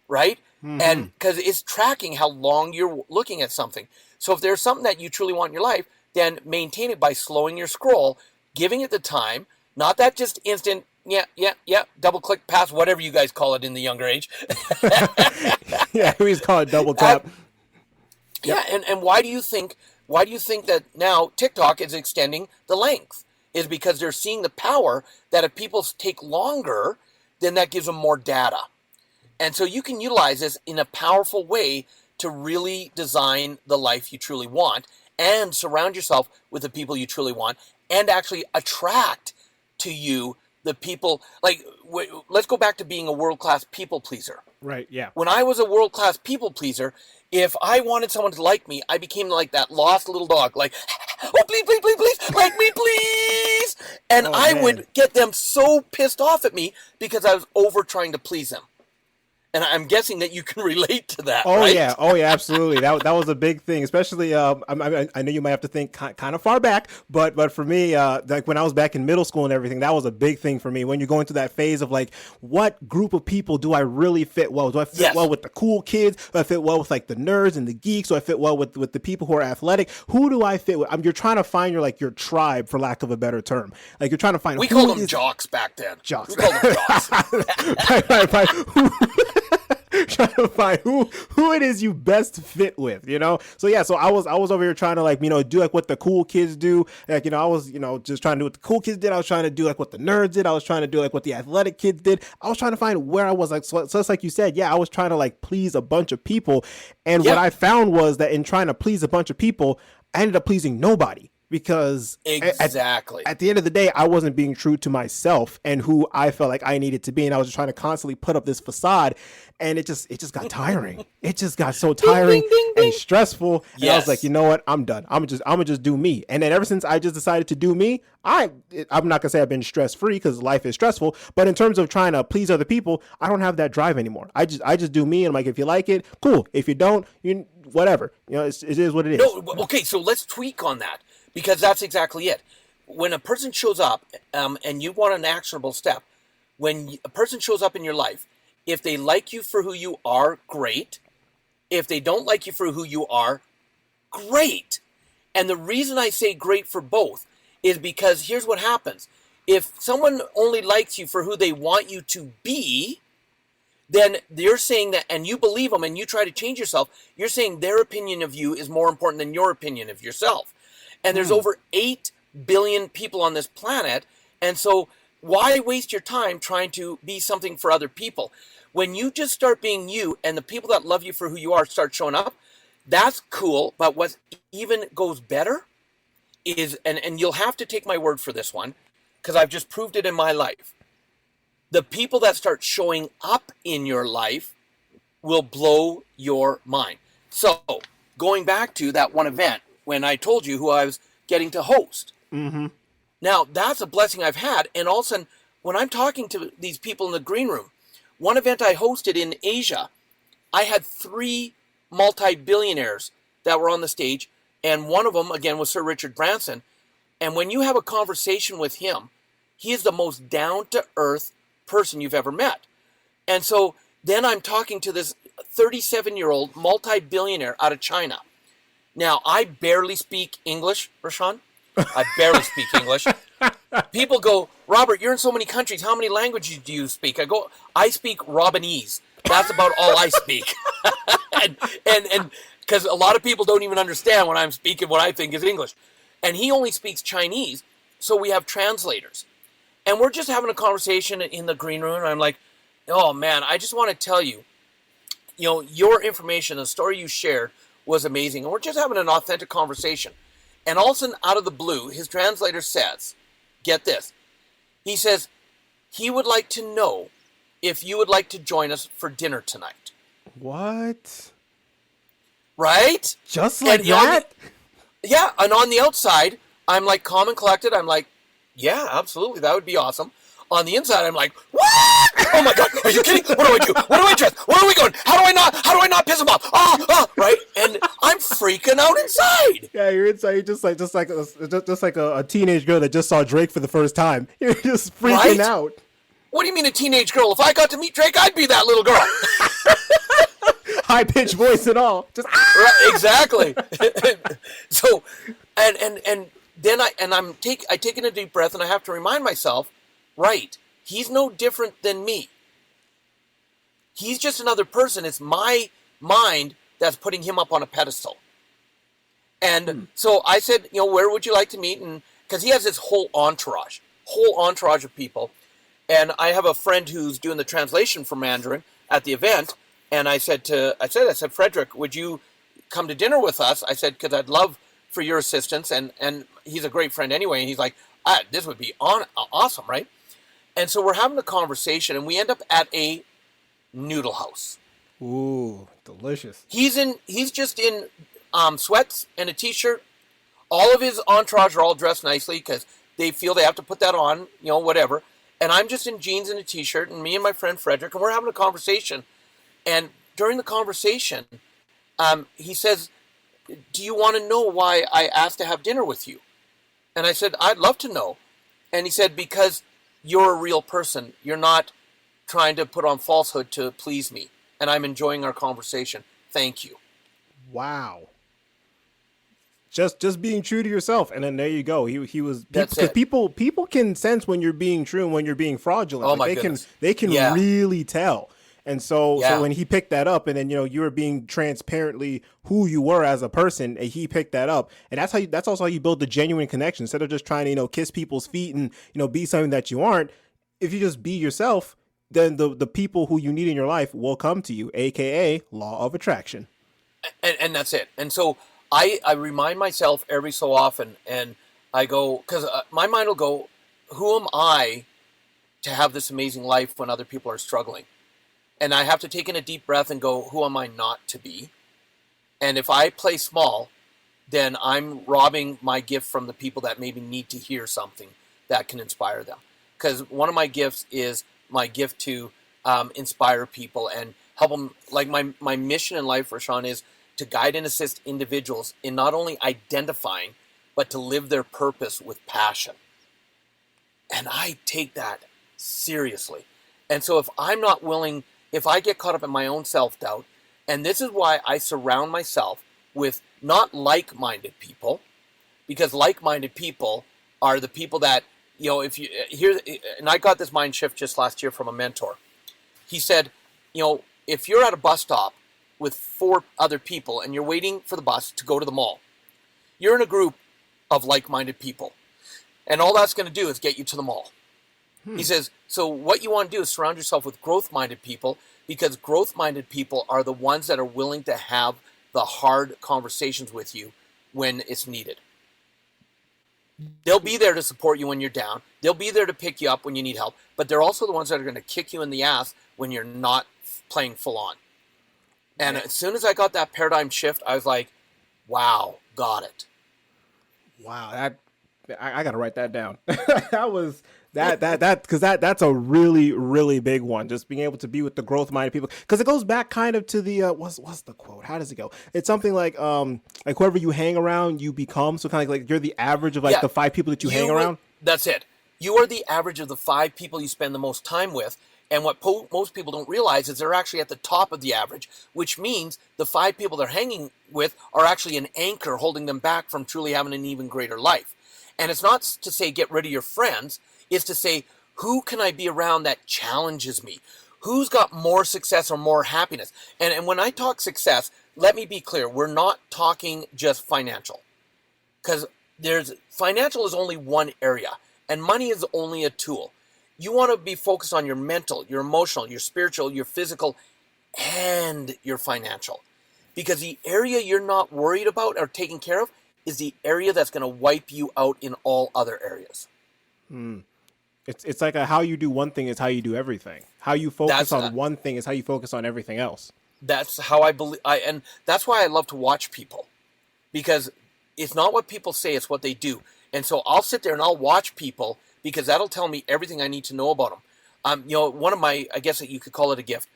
right? And because it's tracking how long you're looking at something. So if there's something that you truly want in your life, then maintain it by slowing your scroll, giving it the time, not that just instant, double click past, whatever you guys call it in the younger age.
Yeah, we just call it double tap.
And why do you think that now TikTok is extending the length? Is because they're seeing the power that if people take longer, then that gives them more data. And so you can utilize this in a powerful way to really design the life you truly want and surround yourself with the people you truly want and actually attract to you the people. Like, let's go back to being a world-class people pleaser.
Right, yeah.
When I was a world-class people pleaser, if I wanted someone to like me, I became like that lost little dog, like, oh, please, please, please, please, like me, please. And I would get them so pissed off at me because I was over trying to please them. And I'm guessing that you can relate to that, right?
Oh yeah, absolutely. That was a big thing, especially. I know you might have to think kind of far back, but for me, like when I was back in middle school and everything, that was a big thing for me. When you're going through that phase of like, what group of people do I really fit well? Do I fit well with the cool kids? Do I fit well with like the nerds and the geeks? Do I fit well with the people who are athletic? Who do I fit with? You're trying to find your tribe, for lack of a better term. Like you're trying to find.
We called them jocks back then.
Jocks.
We called them jocks.
right. Trying to find who it is you best fit with, So yeah, so I was over here trying to like, do like what the cool kids do. Like, I was, just trying to do what the cool kids did. I was trying to do like what the nerds did. I was trying to do like what the athletic kids did. I was trying to find where I was like, so it's like you said, yeah, I was trying to like please a bunch of people. And what I found was that in trying to please a bunch of people, I ended up pleasing nobody. Because
exactly
at the end of the day, I wasn't being true to myself and who I felt like I needed to be. And I was just trying to constantly put up this facade, and it just got tiring. It just got so tiring and stressful. And I was like, you know what? I'm done. I'm gonna just do me. And then ever since I just decided to do me, I'm not gonna say I've been stress free because life is stressful. But in terms of trying to please other people, I don't have that drive anymore. I just do me. And I'm like, if you like it, cool. If you don't, whatever. It is what it is.
No, okay. So let's tweak on that. Because that's exactly it. When a person shows up, and you want an actionable step, when a person shows up in your life, if they like you for who you are, great. If they don't like you for who you are, great. And the reason I say great for both is because here's what happens. If someone only likes you for who they want you to be, then you're saying that, and you believe them and you try to change yourself, you're saying their opinion of you is more important than your opinion of yourself. And there's over 8 billion people on this planet. And so why waste your time trying to be something for other people? When you just start being you and the people that love you for who you are start showing up, that's cool. But what even goes better is, and you'll have to take my word for this one, because I've just proved it in my life. The people that start showing up in your life will blow your mind. So going back to that one event when I told you who I was getting to host.
Mm-hmm.
Now, that's a blessing I've had. And all of a sudden, when I'm talking to these people in the green room, one event I hosted in Asia, I had 3 multi-billionaires that were on the stage. And one of them, again, was Sir Richard Branson. And when you have a conversation with him, he is the most down-to-earth person you've ever met. And so then I'm talking to this 37-year-old multi-billionaire out of China. Now, I barely speak English, Rashawn. I barely speak English. People go, Robert, you're in so many countries. How many languages do you speak? I go, I speak Robinese. That's about all I speak. and because a lot of people don't even understand when I'm speaking what I think is English. And he only speaks Chinese, so we have translators. And we're just having a conversation in the green room, and I'm like, oh, man, I just want to tell you, your information, the story you shared was amazing. And we're just having an authentic conversation. And all of a sudden, out of the blue, his translator says, get this. He says, he would like to know if you would like to join us for dinner tonight.
What?
Right?
Just like that?
Yeah, and on the outside, I'm like calm and collected. I'm like, yeah, absolutely, that would be awesome. On the inside, I'm like, what? Oh my God, are you kidding? What do I do? What do I dress? Where are we going? How do I not piss him off? Right? And I'm freaking out inside.
Yeah, you're inside. You're just like a teenage girl that just saw Drake for the first time. You're just freaking out.
What do you mean a teenage girl? If I got to meet Drake, I'd be that little girl.
High pitched voice and all. Just
right, exactly. So, and then I take in a deep breath, and I have to remind myself, right, he's no different than me. He's just another person. It's my mind that's putting him up on a pedestal. And so I said, where would you like to meet? And because he has this whole entourage of people. And I have a friend who's doing the translation for Mandarin at the event. And I said, Frederick, would you come to dinner with us? I said, because I'd love for your assistance. And he's a great friend anyway. And he's like, this would be awesome, right? And so we're having a conversation, and we end up at a noodle house.
Ooh, delicious.
He's just in sweats and a t-shirt. All of his entourage are all dressed nicely because they feel they have to put that on, whatever. And I'm just in jeans and a t-shirt, and me and my friend Frederick, and we're having a conversation. And during the conversation, he says, do you want to know why I asked to have dinner with you? And I said, I'd love to know. And he said, because you're a real person. You're not trying to put on falsehood to please me. And I'm enjoying our conversation. Thank you.
Wow. Just being true to yourself. And then there you go. He was, because people can sense when you're being true and when you're being fraudulent.
Oh, my goodness.
They can really tell. And so when he picked that up, and then, you were being transparently who you were as a person, and he picked that up. And that's also how you build the genuine connection. Instead of just trying to, kiss people's feet and, be something that you aren't. If you just be yourself, then the people who you need in your life will come to you, AKA law of attraction.
And that's it. And so I remind myself every so often, and I go, because my mind will go, who am I to have this amazing life when other people are struggling? And I have to take in a deep breath and go, who am I not to be? And if I play small, then I'm robbing my gift from the people that maybe need to hear something that can inspire them. Because one of my gifts is my gift to inspire people and help them. Like my mission in life, Rashawn, is to guide and assist individuals in not only identifying but to live their purpose with passion. And I take that seriously. And so if I'm not willing, if I get caught up in my own self-doubt, and this is why I surround myself with not like-minded people, because like-minded people are the people that, if you hear, and I got this mind shift just last year from a mentor. He said, if you're at a bus stop with 4 other people and you're waiting for the bus to go to the mall, you're in a group of like-minded people. And all that's going to do is get you to the mall. He says, so what you want to do is surround yourself with growth-minded people, because growth-minded people are the ones that are willing to have the hard conversations with you when it's needed. They'll be there to support you when you're down. They'll be there to pick you up when you need help. But they're also the ones that are going to kick you in the ass when you're not playing full on. And as soon as I got that paradigm shift, I was like, wow, got it.
Wow, I got to write that down. That's a really, really big one. Just being able to be with the growth-minded people, because it goes back kind of to the what's the quote? How does it go? It's something like whoever you hang around, you become. So kind of like you're the average of the 5 people that you hang around.
That's it. You are the average of the 5 people you spend the most time with. And what most people don't realize is they're actually at the top of the average, which means the 5 people they're hanging with are actually an anchor holding them back from truly having an even greater life. And it's not to say get rid of your friends. It's to say, who can I be around that challenges me? Who's got more success or more happiness? And when I talk success, let me be clear. We're not talking just financial. Because financial is only one area. And money is only a tool. You want to be focused on your mental, your emotional, your spiritual, your physical, and your financial. Because the area you're not worried about or taking care of is the area that's going to wipe you out in all other areas.
It's like how you do one thing is how you do everything. How you focus on one thing is how you focus on everything else.
That's how I believe, and that's why I love to watch people, because it's not what people say, it's what they do. And so I'll sit there and I'll watch people, because that'll tell me everything I need to know about them. One of my, I guess you could call it a gift.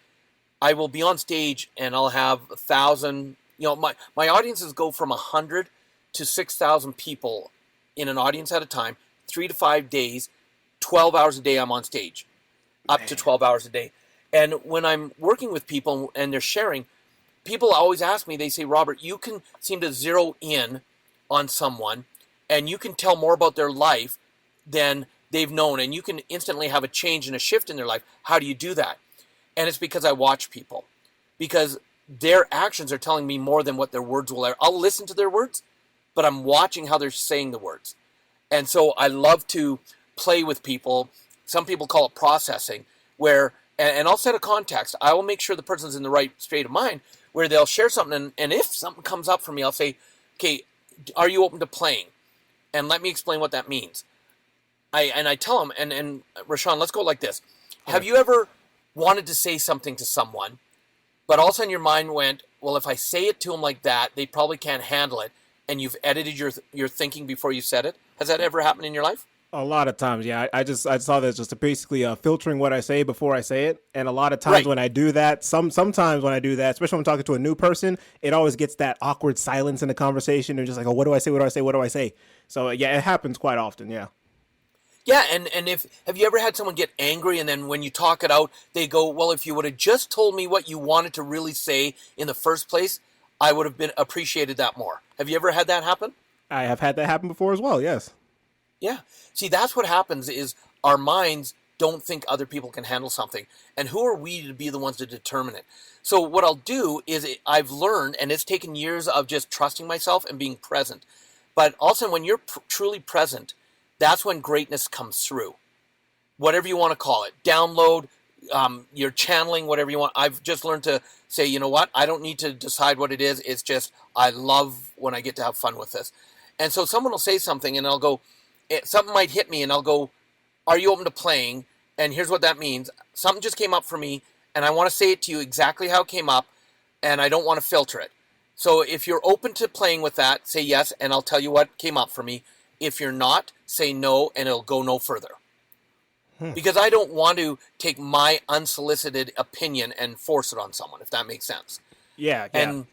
I will be on stage and I'll have 1,000. My audiences go from 100 to 6,000 people in an audience at a time, 3 to 5 days, 12 hours a day. I'm on stage, up to 12 hours a day. And when I'm working with people and they're sharing, people always ask me. They say, Robert, you can seem to zero in on someone, and you can tell more about their life than they've known, and you can instantly have a change and a shift in their life. How do you do that? And it's because I watch people, because their actions are telling me more than what their words will ever. I'll listen to their words, but I'm watching how they're saying the words. And so I love to play with people. Some people call it processing, where, and I'll set a context. I will make sure the person's in the right state of mind, where they'll share something, and if something comes up for me, I'll say, okay, are you open to playing? And let me explain what that means. I tell them, and Rashawn, let's go like this. Okay. Have you ever wanted to say something to someone, but all of a sudden your mind went, well, if I say it to them like that, they probably can't handle it, and you've edited your thinking before you said it? Has that ever happened in your life?
A lot of times, yeah. I saw that just basically filtering what I say before I say it. And a lot of times when I do that, sometimes when I do that, especially when I'm talking to a new person, it always gets that awkward silence in the conversation. And just like, oh, what do I say? What do I say? What do I say? So yeah, it happens quite often. Yeah.
Yeah, and have you ever had someone get angry, and then when you talk it out, they go, well, if you would have just told me what you wanted to really say in the first place, I would have appreciated that more. Have you ever had that happen?
I have had that happen before as well, yes.
Yeah. See, that's what happens is our minds don't think other people can handle something. And who are we to be the ones to determine it? So what I'll do is I've learned, and it's taken years of just trusting myself and being present. But also when you're truly present, that's when greatness comes through. Whatever you want to call it. Download, you're channeling, whatever you want. I've just learned to say, you know what? I don't need to decide what it is. It's just I love when I get to have fun with this. And so someone will say something, and I'll go, something might hit me, and I'll go, are you open to playing? And here's what that means. Something just came up for me, and I want to say it to you exactly how it came up, and I don't want to filter it. So if you're open to playing with that, say yes, and I'll tell you what came up for me. If you're not, say no, and it'll go no further. Because I don't want to take my unsolicited opinion and force it on someone, if that makes sense.
Yeah.
And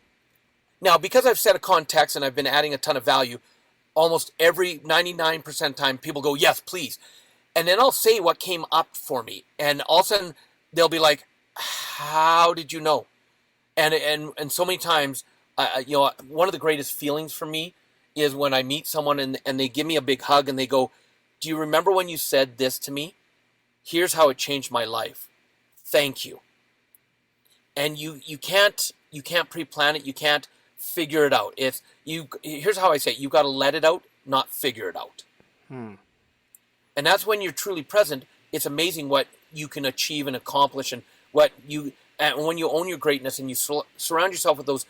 now, because I've set a context and I've been adding a ton of value, almost every 99% time people go, yes, please. And then I'll say what came up for me. And all of a sudden they'll be like, how did you know? And so many times, one of the greatest feelings for me is when I meet someone and they give me a big hug and they go, do you remember when you said this to me? Here's how it changed my life. Thank you. And you can't pre-plan it. You can't figure it out. Here's how I say it. You got to let it out, not figure it out. And that's when you're truly present. It's amazing what you can achieve and accomplish, and when you own your greatness and you surround yourself with those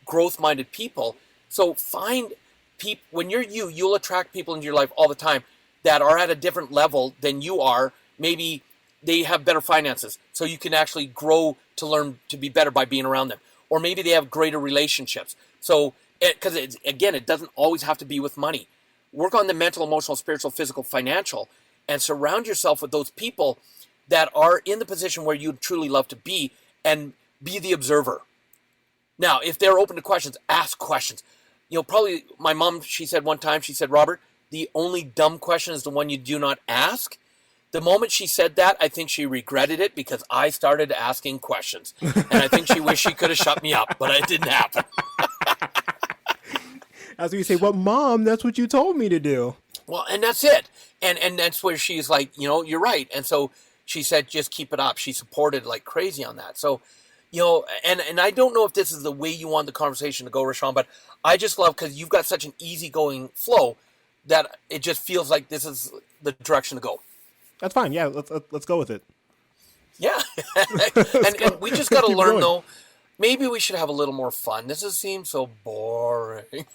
growth-minded people. So find people, when you're you'll attract people into your life all the time that are at a different level than you are. Maybe they have better finances, so you can actually grow to learn to be better by being around them. Or maybe they have greater relationships. So, because it doesn't always have to be with money. Work on the mental, emotional, spiritual, physical, financial, and surround yourself with those people that are in the position where you'd truly love to be, and be the observer. Now, if they're open to questions, ask questions. Probably my mom, she said one time, she said, Robert, the only dumb question is the one you do not ask. The moment she said that, I think she regretted it because I started asking questions. And I think she wished she could have shut me up, but it didn't happen.
As we say, well, Mom, that's what you told me to do.
Well, and that's it. And that's where she's like, you're right. And so she said, just keep it up. She supported like crazy on that. So, and I don't know if this is the way you want the conversation to go, Rashawn, but I just love, because you've got such an easygoing flow that it just feels like this is the direction to go.
That's fine. Yeah, let's go with it.
Yeah. and we just got to learn, though, maybe we should have a little more fun. This seems so boring.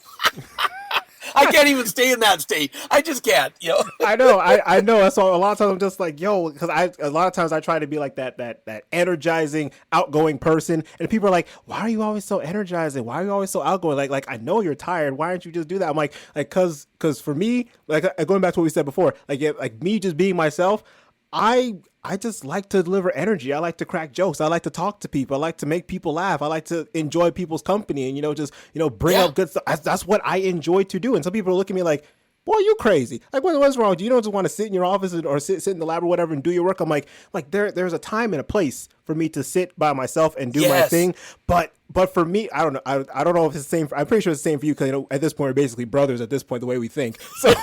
I can't even stay in that state. I just can't,
I know. I know. So a lot of times I'm just like, because a lot of times I try to be like that energizing, outgoing person, and people are like, why are you always so energizing? Why are you always so outgoing? Like I know you're tired. Why don't you just do that? I'm like, because for me, like going back to what we said before, like me just being myself, I just like to deliver energy. I like to crack jokes. I like to talk to people. I like to make people laugh. I like to enjoy people's company and, just, bring up good stuff. That's what I enjoy to do. And some people look at me like, boy, you crazy. Like, what's wrong? Do you just want to sit in your office or sit in the lab or whatever and do your work? I'm like there's a time and a place for me to sit by myself and do my thing. But for me, I don't know. I don't know if it's the same. I'm pretty sure it's the same for you because at this point we're basically brothers. At this point, the way we think.
Well,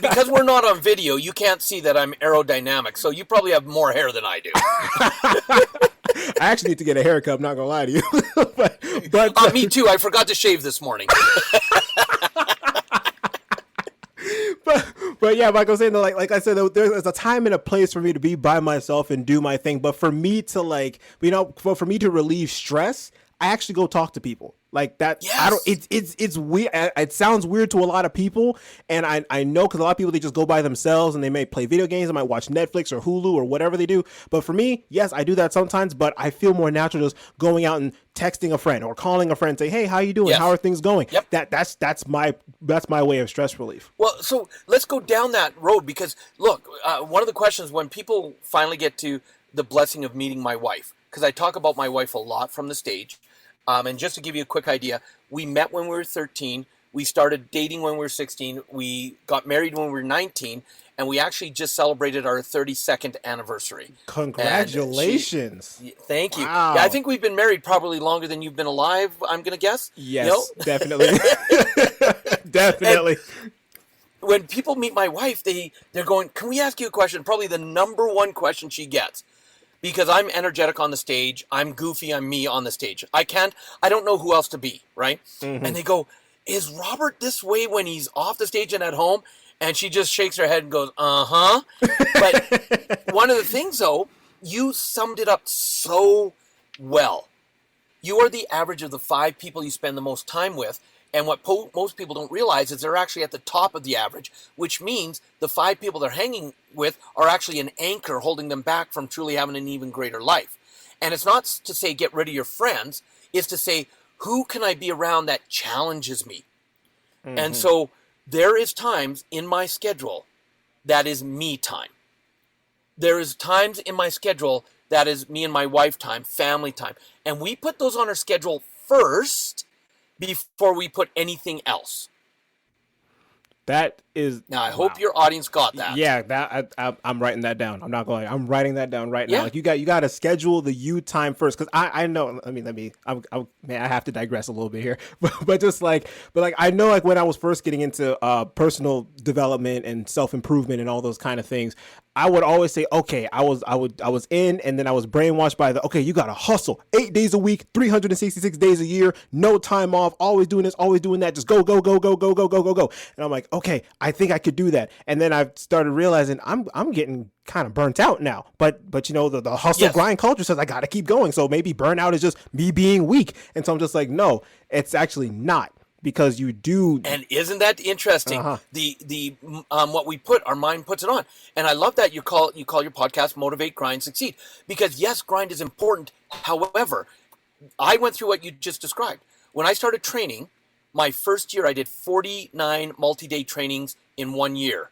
because we're not on video, you can't see that I'm aerodynamic. So you probably have more hair than I do.
I actually need to get a haircut. I'm not gonna lie to you. but
me too. I forgot to shave this morning.
But yeah, like I was saying, like I said, there's a time and a place for me to be by myself and do my thing. But for me to for me to relieve stress, I actually go talk to people like that.
Yes.
It's weird. It sounds weird to a lot of people. And I know, because a lot of people, they just go by themselves and they may play video games. They might watch Netflix or Hulu or whatever they do. But for me, yes, I do that sometimes, but I feel more natural just going out and texting a friend or calling a friend and say, hey, how you doing? Yes. How are things going?
Yep.
That's my way of stress relief.
Well, so let's go down that road, because look, one of the questions when people finally get to the blessing of meeting my wife, because I talk about my wife a lot from the stage. And just to give you a quick idea, we met when we were 13. We started dating when we were 16. We got married when we were 19. And we actually just celebrated our 32nd anniversary.
Congratulations.
Thank you.
Wow.
Yeah, I think we've been married probably longer than you've been alive, I'm going to guess.
Yes, definitely. Definitely.
And when people meet my wife, they're going, can we ask you a question? Probably the number one question she gets. Because I'm energetic on the stage, I'm goofy, I'm me on the stage. I don't know who else to be, right? Mm-hmm. And they go, is Robert this way when he's off the stage and at home? And she just shakes her head and goes, uh-huh. But one of the things, though, you summed it up so well. You are the average of the 5 people you spend the most time with. And what most people don't realize is they're actually at the top of the average, which means the 5 people they're hanging with are actually an anchor holding them back from truly having an even greater life. And it's not to say get rid of your friends. It's to say, who can I be around that challenges me? Mm-hmm. And so there is times in my schedule that is me time. There is times in my schedule that is me and my wife time, family time. And we put those on our schedule first, before we put anything else.
That is.
Now, I hope your audience got that.
Yeah, I'm writing that down. I'm not going. I'm writing that down right now.
Yeah.
Like you got to schedule the you time first, because I know. I have to digress a little bit here, but I know, like when I was first getting into personal development and self improvement and all those kind of things, I would always say, okay, I was in, and then I was brainwashed by okay, you got to hustle 8 days a week, 366 days a year, no time off, always doing this, always doing that, just go. And I'm like, okay, I think I could do that. And then I started realizing I'm getting kind of burnt out now. But the hustle grind culture says I got to keep going. So maybe burnout is just me being weak. And so I'm just like, no, it's actually not. Because you do.
And isn't that interesting? The what we put, our mind puts it on. And I love that you call your podcast Motivate, Grind, Succeed. Because yes, grind is important. However, I went through what you just described. When I started training, my first year I did 49 multi-day trainings in 1 year,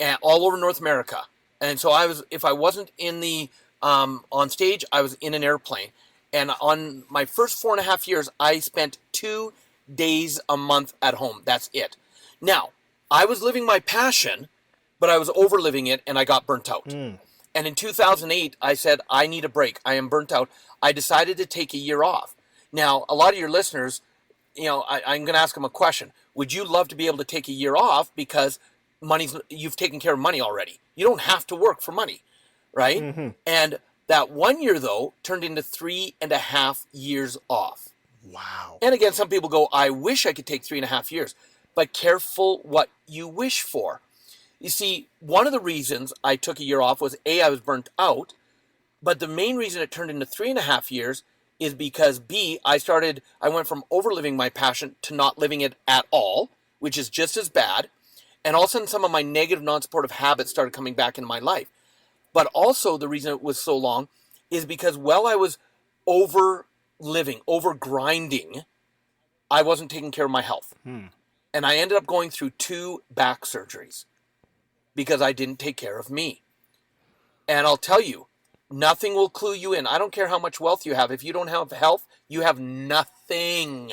and all over North America. And so if I wasn't in the on stage, I was in an airplane. And on my first 4.5 years, I spent 2 days a month at home. That's it. Now, I was living my passion, but I was over-living it, and I got burnt out. And in 2008, I said, I need a break. I am burnt out. I decided to take a year off. Now, a lot of your listeners, I'm going to ask them a question. Would you love to be able to take a year off because you've taken care of money already? You don't have to work for money, right? Mm-hmm. And that 1 year, though, turned into 3.5 years off.
Wow.
And again, some people go, I wish I could take 3.5 years, but careful what you wish for. You see, one of the reasons I took a year off was A, I was burnt out, but the main reason it turned into 3.5 years is because B, I went from overliving my passion to not living it at all, which is just as bad. And all of a sudden, some of my negative, non-supportive habits started coming back into my life. But also the reason it was so long is because while I was over grinding, I wasn't taking care of my health. And I ended up going through 2 back surgeries because I didn't take care of me. And I'll tell you, nothing will clue you in. I don't care how much wealth you have. If you don't have health, you have nothing.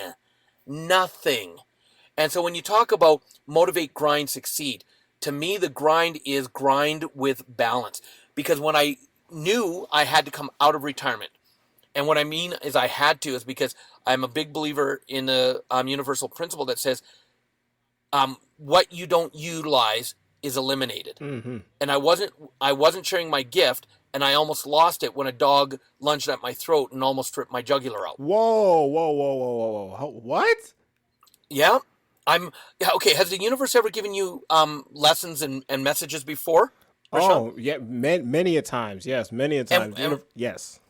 Nothing. And so when you talk about motivate, grind, succeed, to me, the grind is grind with balance. Because when I knew I had to come out of retirement, and what I mean is I had to, is because I'm a big believer in the universal principle that says what you don't utilize is eliminated. Mm-hmm. And I wasn't sharing my gift, and I almost lost it when a dog lunged at my throat and almost ripped my jugular out.
Whoa. What?
Yeah. Okay. Has the universe ever given you lessons and messages before?
Oh, yeah. Many a times. Yes. Many a times. Yes.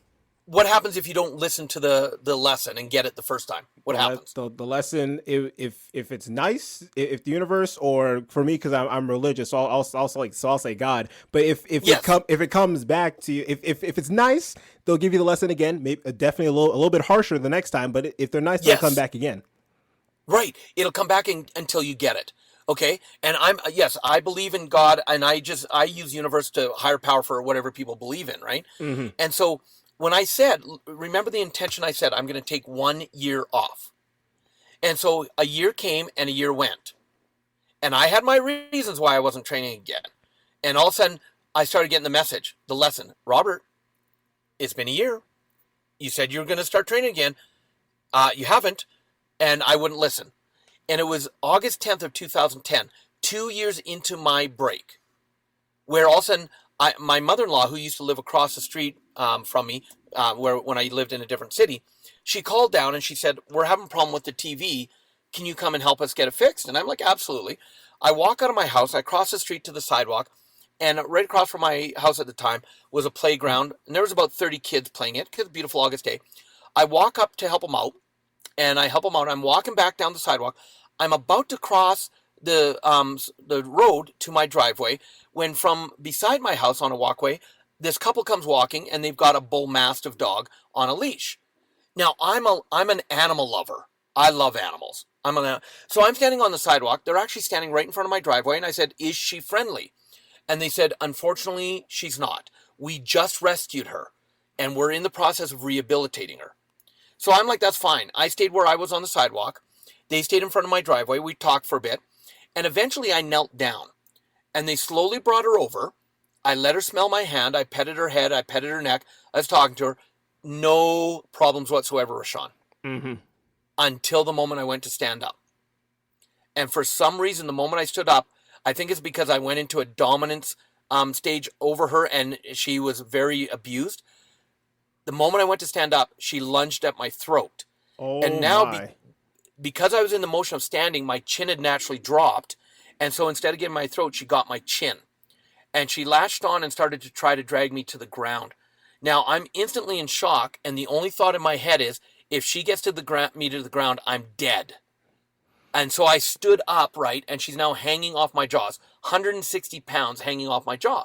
What happens if you don't listen to the lesson and get it the first time? What happens?
The lesson, if it's nice, if the universe, or for me, because I'm religious, so I'll say God. But if it comes back to you, if it's nice, they'll give you the lesson again. Maybe definitely a little bit harsher the next time. But if they're nice, they'll come back again. Right.
It'll come back until you get it. Okay. And I believe in God, and I use universe to higher power for whatever people believe in. Right. Mm-hmm. And so when I said, remember the intention, I said, I'm going to take 1 year off. And so a year came and a year went. And I had my reasons why I wasn't training again. And all of a sudden, I started getting the message, the lesson. Robert, it's been a year. You said you were going to start training again. You haven't. And I wouldn't listen. And it was August 10th of 2010, 2 years into my break, where all of a sudden, my mother-in-law, who used to live across the street from me, when I lived in a different city, she called down and she said, we're having a problem with the TV. Can you come and help us get it fixed? And I'm like, absolutely. I walk out of my house. I cross the street to the sidewalk. And right across from my house at the time was a playground. And there was about 30 kids playing it. It was a beautiful August day. I walk up to help them out. And I help them out. I'm walking back down the sidewalk. I'm about to cross the road to my driveway when from beside my house on a walkway, this couple comes walking and they've got a bull mastiff dog on a leash. Now, I'm an animal lover. I love animals. So I'm standing on the sidewalk. They're actually standing right in front of my driveway. And I said, is she friendly? And they said, unfortunately, she's not. We just rescued her and we're in the process of rehabilitating her. So I'm like, that's fine. I stayed where I was on the sidewalk. They stayed in front of my driveway. We talked for a bit. And eventually I knelt down. And they slowly brought her over. I let her smell my hand. I petted her head. I petted her neck. I was talking to her. No problems whatsoever, Rashawn.
Mm-hmm.
Until the moment I went to stand up. And for some reason, the moment I stood up, I think it's because I went into a dominance stage over her and she was very abused. The moment I went to stand up, she lunged at my throat.
Oh,
and now,
my.
because I was in the motion of standing, my chin had naturally dropped. And so instead of getting my throat, she got my chin. And she latched on and started to try to drag me to the ground. Now, I'm instantly in shock. And the only thought in my head is, if she gets to me to the ground, I'm dead. And so I stood upright, and she's now hanging off my jaws. 160 pounds hanging off my jaw.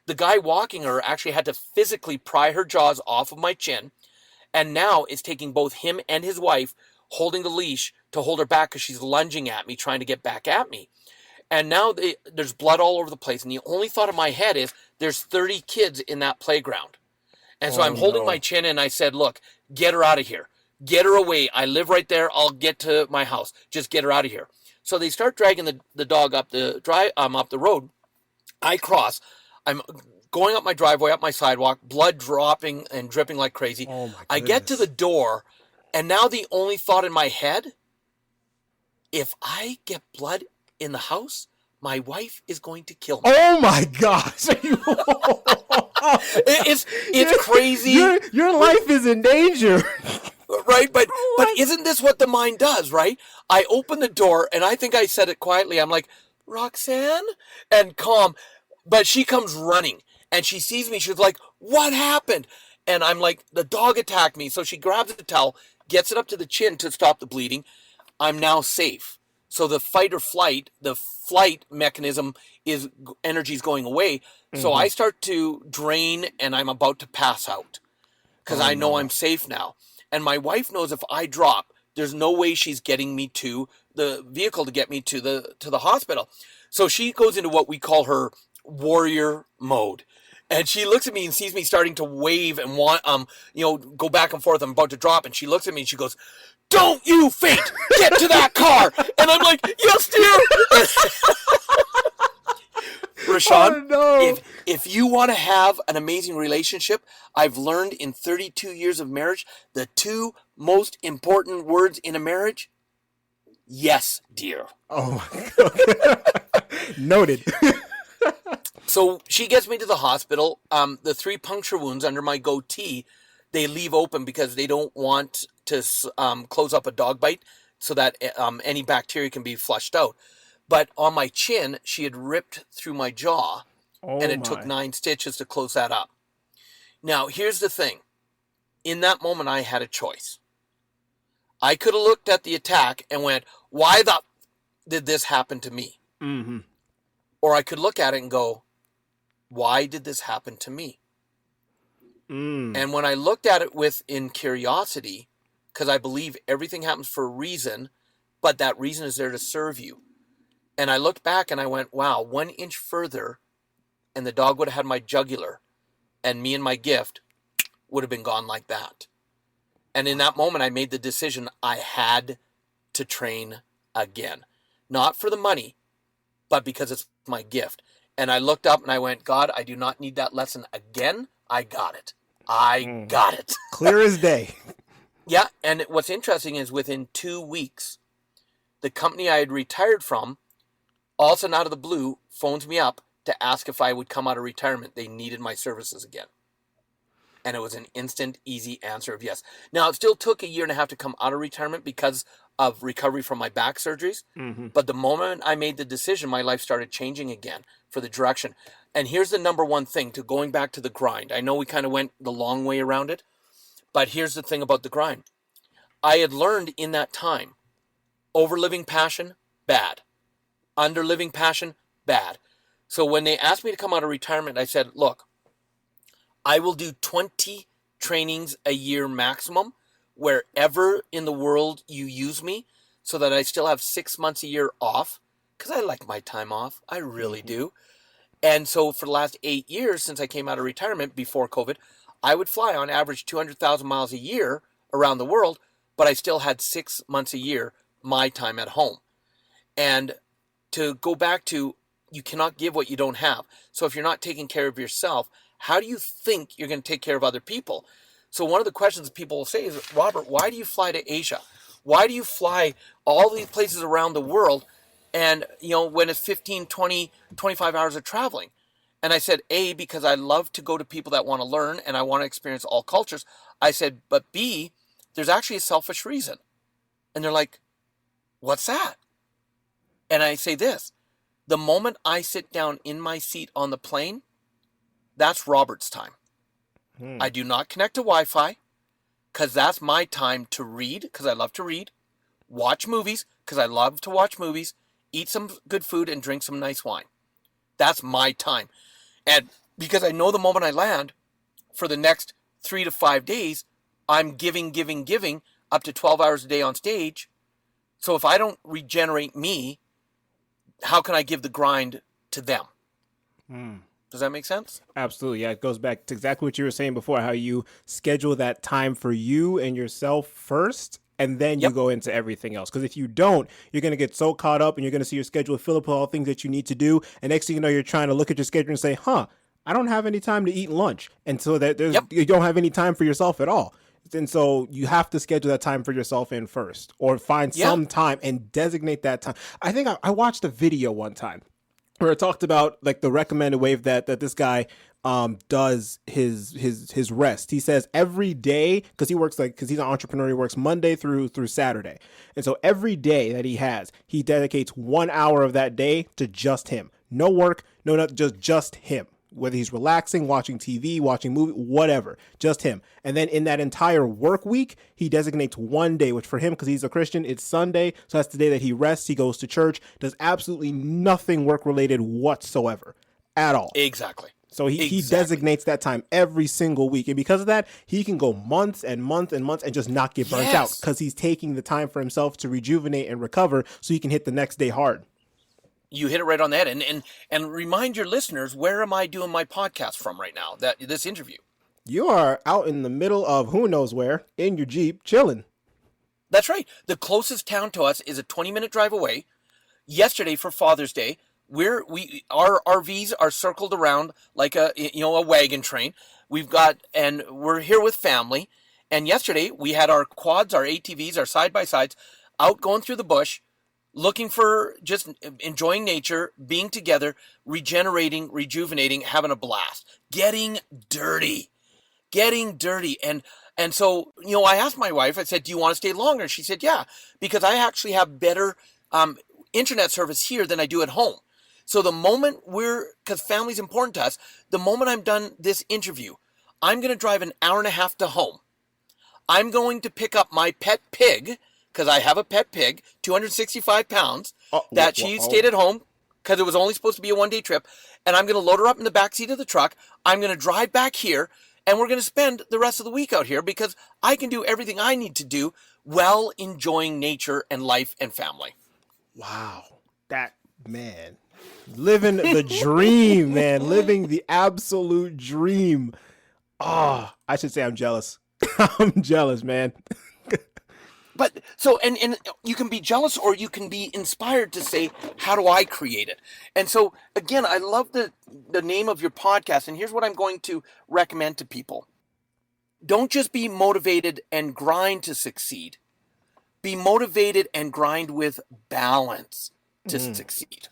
The guy walking her actually had to physically pry her jaws off of my chin. And now it's taking both him and his wife holding the leash to hold her back because she's lunging at me, trying to get back at me. And now there's blood all over the place. And the only thought in my head is there's 30 kids in that playground. And so I'm holding my chin, and I said, look, get her out of here. Get her away. I live right there. I'll get to my house. Just get her out of here. So they start dragging the dog up up the road. I cross. I'm going up my driveway, up my sidewalk, blood dropping and dripping like crazy.
Oh, my goodness.
I get to the door, and now the only thought in my head, if I get blood in the house, my wife is going to kill me.
Oh, my gosh.
It's crazy.
Your life is in danger.
Right, but isn't this what the mind does, right? I open the door, and I think I said it quietly. I'm like, Roxanne? And calm. But she comes running, and she sees me. She's like, what happened? And I'm like, the dog attacked me. So she grabs the towel, gets it up to the chin to stop the bleeding. I'm now safe. So the fight or flight, the flight mechanism energy's going away. Mm-hmm. So I start to drain, and I'm about to pass out because I know I'm safe now. And my wife knows if I drop, there's no way she's getting me to the vehicle to get me to the hospital. So she goes into what we call her warrior mode. And she looks at me and sees me starting to wave and want, go back and forth. I'm about to drop. And she looks at me and she goes, don't you faint! Get to that car! And I'm like, yes, dear! Rashawn, if you want to have an amazing relationship, I've learned in 32 years of marriage, the two most important words in a marriage, yes, dear.
Oh, my God. Noted.
So she gets me to the hospital. The 3 puncture wounds under my goatee, they leave open because they don't want to close up a dog bite so that any bacteria can be flushed out. But on my chin, she had ripped through my jaw, and it took 9 stitches to close that up. Now, here's the thing. In that moment, I had a choice. I could have looked at the attack and went, why did this happen to me?
Mm-hmm.
Or I could look at it and go, why did this happen to me?
Mm.
And when I looked at it in curiosity, because I believe everything happens for a reason, but that reason is there to serve you. And I looked back and I went, wow, 1 inch further and the dog would have had my jugular and me and my gift would have been gone like that. And in that moment, I made the decision I had to train again. Not for the money, but because it's my gift. And I looked up and I went, God, I do not need that lesson again. I got it. I got it.
Clear as day.
Yeah. And what's interesting is within 2 weeks, the company I had retired from, all of a sudden out of the blue, phones me up to ask if I would come out of retirement. They needed my services again. And it was an instant, easy answer of yes. Now, it still took 1.5 years to come out of retirement because of recovery from my back surgeries. Mm-hmm. But the moment I made the decision, my life started changing again for the direction. And here's the number one thing to going back to the grind. I know we kind of went the long way around it, but here's the thing about the grind. I had learned in that time, overliving passion, bad. Underliving passion, bad. So when they asked me to come out of retirement, I said, look, I will do 20 trainings a year maximum, wherever in the world you use me, so that I still have 6 months a year off, because I like my time off. I really do. And so for the last 8 years, since I came out of retirement before COVID, I would fly on average 200,000 miles a year around the world, but I still had 6 months a year my time at home. And to go back to, you cannot give what you don't have. So if you're not taking care of yourself, how do you think you're going to take care of other people? So one of the questions people will say is, Robert, why do you fly to Asia? Why do you fly all these places around the world? And, when it's 15, 20, 25 hours of traveling. And I said, A, because I love to go to people that want to learn and I want to experience all cultures. I said, but B, there's actually a selfish reason. And they're like, what's that? And I say this, the moment I sit down in my seat on the plane, that's Robert's time. I do not connect to Wi-Fi because that's my time to read, because I love to read, watch movies, because I love to watch movies, eat some good food, and drink some nice wine. That's my time. And because I know the moment I land, for the next 3 to 5 days, I'm giving up to 12 hours a day on stage. So if I don't regenerate me, how can I give the grind to them? Does that make sense?
Absolutely. Yeah, it goes back to exactly what you were saying before, how you schedule that time for you and yourself first, and then you go into everything else. Because if you don't, you're going to get so caught up and you're going to see your schedule fill up with all the things that you need to do. And next thing you know, you're trying to look at your schedule and say, I don't have any time to eat lunch. And so that you don't have any time for yourself at all. And so you have to schedule that time for yourself in first, or find some time and designate that time. I think I watched a video one time where it talked about like the recommended way that this guy does his rest. He says every day, because he's an entrepreneur, he works Monday through Saturday. And so every day that he dedicates 1 hour of that day to just him. No work, just him. Whether he's relaxing, watching TV, watching movie, whatever, just him. And then in that entire work week, he designates one day, which for him, because he's a Christian, it's Sunday. So that's the day that he rests. He goes to church, does absolutely nothing work related whatsoever at all.
Exactly.
So he designates that time every single week. And because of that, he can go months and months and months and just not get burnt out, because he's taking the time for himself to rejuvenate and recover so he can hit the next day hard.
You hit it right on the head. And remind your listeners, where am I doing my podcast from right now, this interview?
You are out in the middle of who knows where, in your Jeep, chilling.
That's right. The closest town to us is a 20-minute drive away. Yesterday, for Father's Day, our RVs are circled around like a wagon train. We're here with family. And yesterday, we had our quads, our ATVs, our side-by-sides out going through the bush, looking for just enjoying nature, being together, regenerating, rejuvenating, having a blast, getting dirty. And so, I asked my wife, I said, do you want to stay longer? And she said, yeah, because I actually have better internet service here than I do at home. So the moment because family's important to us, the moment I'm done this interview, I'm going to drive an hour and a half to home. I'm going to pick up my pet pig, because I have a pet pig, 265 pounds, that she stayed at home because it was only supposed to be a one-day trip. And I'm going to load her up in the back seat of the truck. I'm going to drive back here, and we're going to spend the rest of the week out here because I can do everything I need to do while enjoying nature and life and family.
Wow. Man. Living the dream, man. Living the absolute dream. I should say I'm jealous. I'm jealous, man.
But so, and you can be jealous or you can be inspired to say, how do I create it? And so, again, I love the name of your podcast. And here's what I'm going to recommend to people. Don't just be motivated and grind to succeed. Be motivated and grind with balance to succeed.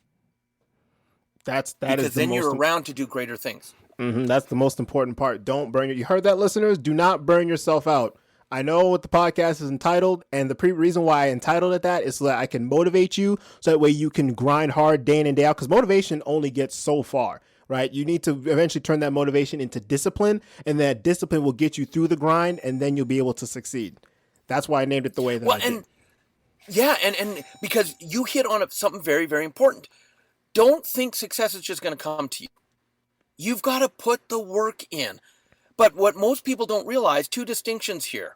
Because then you're around to do greater things.
That's the most important part. Don't burn you heard that, listeners? Do not burn yourself out. I know what the podcast is entitled, and the reason why I entitled it that is so that I can motivate you, so that way you can grind hard day in and day out, because motivation only gets so far, right? You need to eventually turn that motivation into discipline, and that discipline will get you through the grind, and then you'll be able to succeed. That's why I named it the way that I did.
Yeah, and because you hit on something very, very important. Don't think success is just going to come to you. You've got to put the work in. But what most people don't realize, two distinctions here.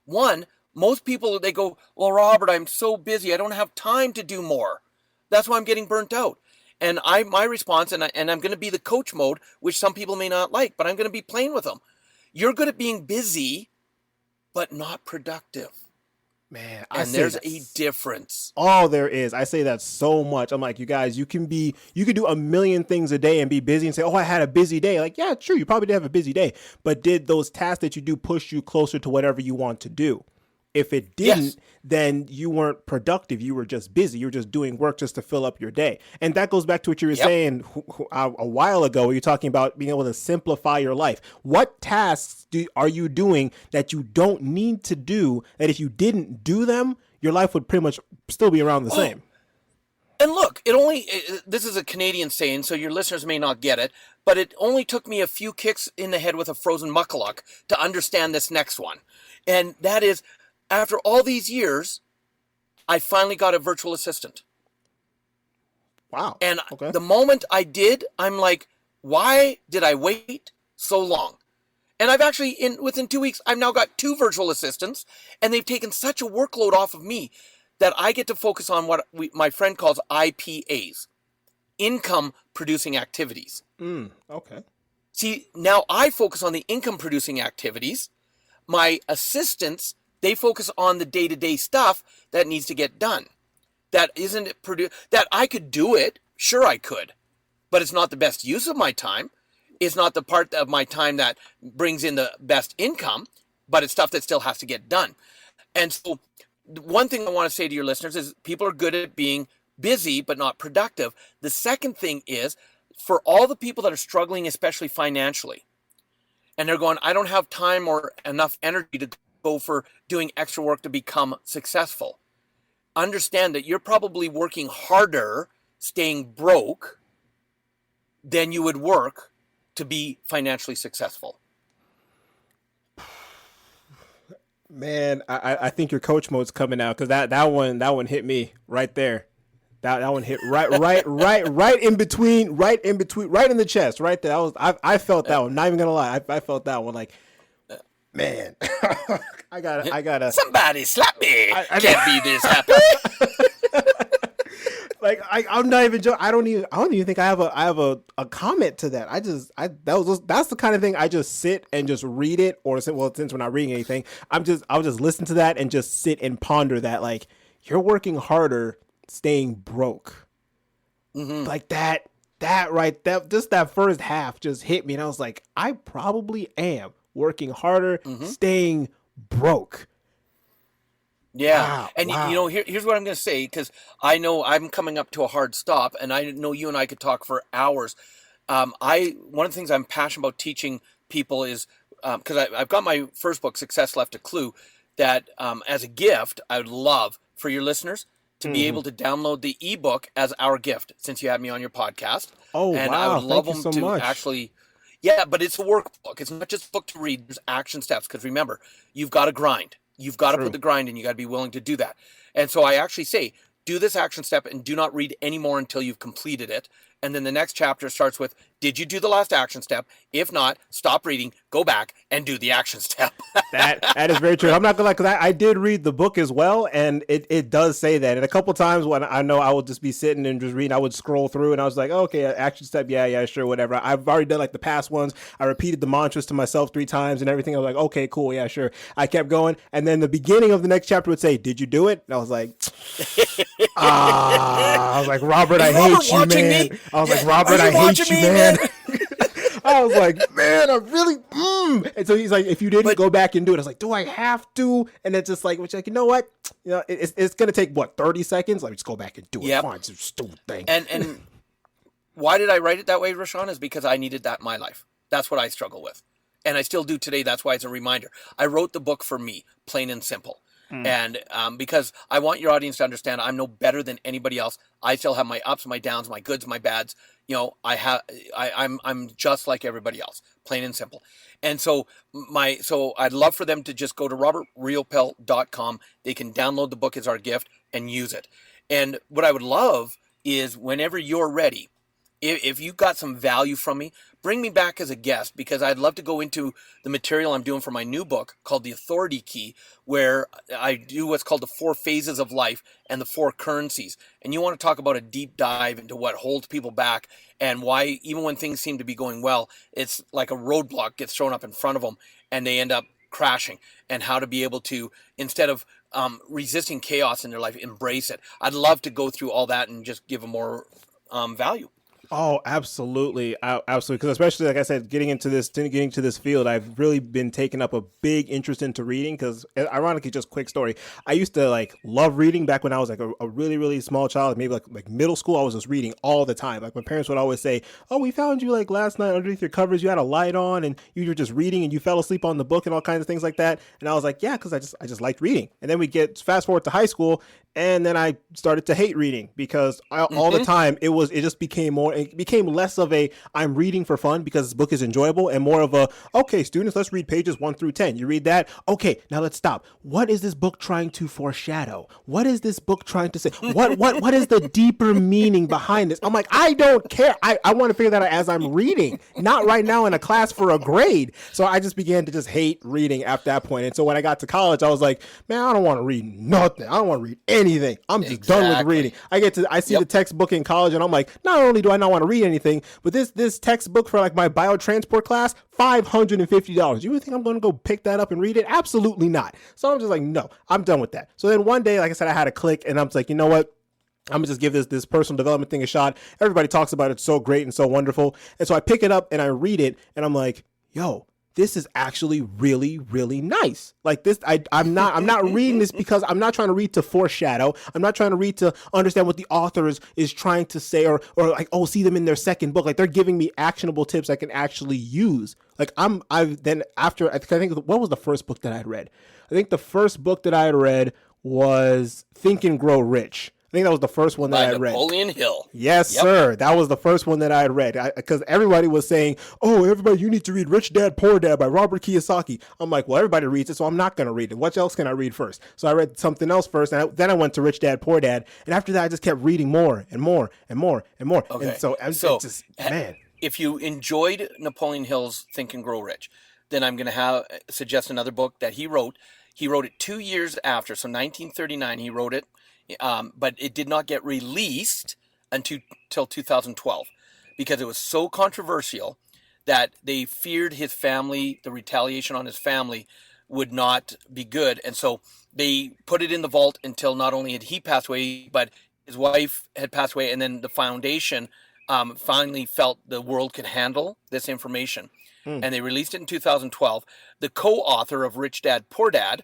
One, most people, they go, well, Robert, I'm so busy. I don't have time to do more. That's why I'm getting burnt out. And my response, and I'm going to be the coach mode, which some people may not like, but I'm going to be playing with them. You're good at being busy, but not productive.
Man, I
And
say
there's a
that's
difference.
all there is. I say that so much. I'm like, you guys, you can do a million things a day and be busy and say, oh, I had a busy day. Like, yeah, true. You probably did have a busy day, but did those tasks that you do push you closer to whatever you want to do? If it
Yes.
didn't, then you weren't productive. You were just busy. You were just doing work just to fill up your day. And that goes back to what you were
Yep.
saying a while ago, where you're talking about being able to simplify your life. What tasks are you doing that you don't need to do, that if you didn't do them, your life would pretty much still be around the same?
And look, this is a Canadian saying, so your listeners may not get it, but it only took me a few kicks in the head with a frozen muckluck to understand this next one. And that is, after all these years, I finally got a virtual assistant.
Wow.
And
Okay.
the moment I did, I'm like, why did I wait so long? And I've actually, within 2 weeks, I've now got 2 virtual assistants, and they've taken such a workload off of me that I get to focus on what my friend calls IPAs, income producing activities.
Okay.
See, now I focus on the income producing activities. My assistants, they focus on the day-to-day stuff that needs to get done. That isn't that I could do it. Sure, I could, but it's not the best use of my time. It's not the part of my time that brings in the best income, but it's stuff that still has to get done. And so one thing I want to say to your listeners is people are good at being busy, but not productive. The second thing is for all the people that are struggling, especially financially, and they're going, I don't have time or enough energy to go for doing extra work to become successful. Understand that you're probably working harder staying broke than you would work to be financially successful.
Man, I think your coach mode's coming out, because that one hit me right there. That one hit right in between, right in the chest, right there. I felt that one. Not even gonna lie, I felt that one. Like, man, I gotta.
Somebody slap me. I can't be this happy.
Like, I'm not even joking. I don't even think I have a comment to that. That's the kind of thing I just sit and just read it, or since we're not reading anything, I'll just listen to that and just sit and ponder that. Like, you're working harder staying broke. Like that just that first half just hit me, and I was like, I probably am working harder staying broke.
Yeah.
Wow,
And
wow.
you know, here's what I'm going to say, because I know I'm coming up to a hard stop, and I know you and I could talk for hours. One of the things I'm passionate about teaching people is, because I've got my first book, Success Left a Clue, that as a gift, I would love for your listeners to be able to download the ebook as our gift, since you had me on your podcast.
Oh,
And
wow.
I would love
Thank you
them
so
to
much.
actually, yeah, but it's a workbook. It's not just a book to read. There's action steps, because remember, you've got to grind. You've got to
True.
put the grind in. You got to be willing to do that. And so I actually say, do this action step and do not read any more until you've completed it. And then the next chapter starts with, did you do the last action step? If not, stop reading, go back and do the action step.
That is very true. I'm not gonna lie, because I did read the book as well, and it does say that. And a couple times when I know I would just be sitting and just reading, I would scroll through, and I was like, oh, okay, action step, yeah, sure, whatever. I've already done like the past ones. I repeated the mantras to myself 3 times and everything. I was like, okay, cool, yeah, sure. I kept going, and then the beginning of the next chapter would say, did you do it? And I was like, I was like, Robert, I hate you, man.
Me?
I was like, Robert, I hate you, man. I was like, man, I really, And so he's like, if you didn't go back and do it, I was like, do I have to? And it's just like, which like, you know what? You know, it's going to take, 30 seconds? Let me just go back and do it.
Yep.
Fine, it's a stupid thing.
And why did I write it that way, Rashawn? Is because I needed that in my life. That's what I struggle with. And I still do today. That's why it's a reminder. I wrote the book for me, plain and simple. And because I want your audience to understand, I'm no better than anybody else. I still have my ups, my downs, my goods, my bads. You know, I'm just like everybody else, plain and simple. And so I'd love for them to just go to robertriopel.com. They can download the book as our gift and use it. And what I would love is, whenever you're ready, if you got some value from me, bring me back as a guest, because I'd love to go into the material I'm doing for my new book called The Authority Key, where I do what's called the 4 phases of life and the 4 currencies. And you want to talk about a deep dive into what holds people back, and why even when things seem to be going well, it's like a roadblock gets thrown up in front of them and they end up crashing, and how to be able to, instead of resisting chaos in their life, embrace it. I'd love to go through all that and just give them more value.
Oh, absolutely. Absolutely. Because especially, like I said, getting to this field, I've really been taking up a big interest into reading because, ironically, just quick story. I used to like love reading back when I was like a really, really small child, maybe like middle school. I was just reading all the time. Like my parents would always say, oh, we found you like last night underneath your covers. You had a light on and you were just reading and you fell asleep on the book and all kinds of things like that. And I was like, yeah, because I just liked reading. And then we get fast forward to high school. And then I started to hate reading because all the time it just became less of a I'm reading for fun because this book is enjoyable and more of a, okay, students, let's read pages 1 through 10. You read that. Okay, now let's stop. What is this book trying to foreshadow? What is this book trying to say? What is the deeper meaning behind this? I'm like, I don't care. I want to figure that out as I'm reading, not right now in a class for a grade. So I just began to just hate reading at that point. And so when I got to college, I was like, man, I don't want to read nothing. I don't want to read anything. I'm just done with reading. I see the textbook in college and I'm like, not only do I not want to read anything, but this textbook for like my biotransport class, $550. You would think I'm going to go pick that up and read it? Absolutely not. So I'm just like, no, I'm done with that. So then one day, like I said, I had a click and I'm just like, you know what? I'm gonna just give this personal development thing a shot. Everybody talks about it. It's so great and so wonderful. And so I pick it up and I read it and I'm like, yo, this is actually really, really nice. Like this, I'm not reading this because I'm not trying to read to foreshadow. I'm not trying to read to understand what the author is trying to say or like, oh, see them in their second book. Like they're giving me actionable tips I can actually use. Like I think what was the first book that I had read? I think the first book that I had read was Think and Grow Rich. I think that was the first one that I read.
Napoleon Hill.
Yes, sir. That was the first one that I had read. Because everybody was saying, oh, everybody, you need to read Rich Dad, Poor Dad by Robert Kiyosaki. I'm like, well, everybody reads it, so I'm not going to read it. What else can I read first? So I read something else first, and then I went to Rich Dad, Poor Dad. And after that, I just kept reading more and more and more and more.
Okay.
And so just, man.
If you enjoyed Napoleon Hill's Think and Grow Rich, then I'm going to suggest another book that he wrote. He wrote it 2 years after, so 1939 he wrote it. But it did not get released until 2012 because it was so controversial that they feared his family, the retaliation on his family would not be good. And so they put it in the vault until not only had he passed away, but his wife had passed away. And then the foundation finally felt the world could handle this information. And they released it in 2012. The co-author of Rich Dad, Poor Dad,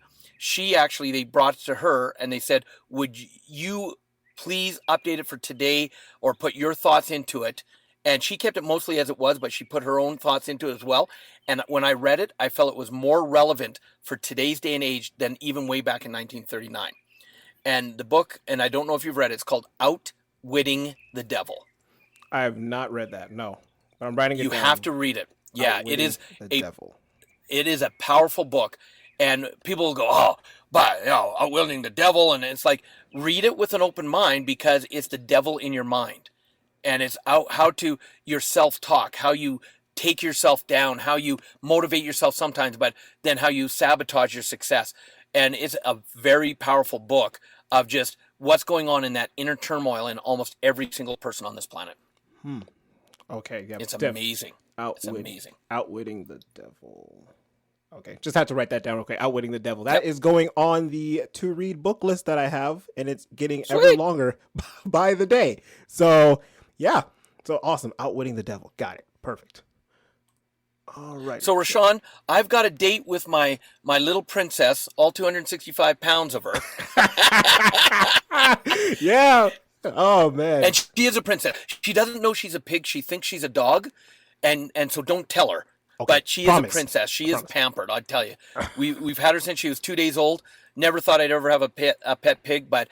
they brought it to her and they said, would you please update it for today or put your thoughts into it? And she kept it mostly as it was, but she put her own thoughts into it as well. And when I read it, I felt it was more relevant for today's day and age than even way back in 1939. And the book, and I don't know if you've read it, it's called Outwitting the Devil.
I have not read that, no. I'm writing it down.
You have to read it. Yeah,
Outwitting the Devil.
It is a powerful book. And people will go, oh, but, Outwitting the Devil. And it's like, read it with an open mind because it's the devil in your mind. And it's how to your self-talk, how you take yourself down, how you motivate yourself sometimes, but then how you sabotage your success. And it's a very powerful book of just what's going on in that inner turmoil in almost every single person on this planet.
Okay. Yeah,
it's amazing. It's amazing.
Outwitting the Devil. Okay, just had to write that down. Okay, Outwitting the Devil. That is going on the to-read book list that I have, and it's getting ever longer by the day. So, yeah. So, awesome. Outwitting the Devil. Got it. Perfect. All right.
So, Rashawn, I've got a date with my little princess, all 265 pounds of her.
Yeah. Oh, man.
And she is a princess. She doesn't know she's a pig. She thinks she's a dog, and so don't tell her. Okay, but she is a princess. She is pampered, I'll tell you. We've had her since she was 2 days old. Never thought I'd ever have a pet pig, but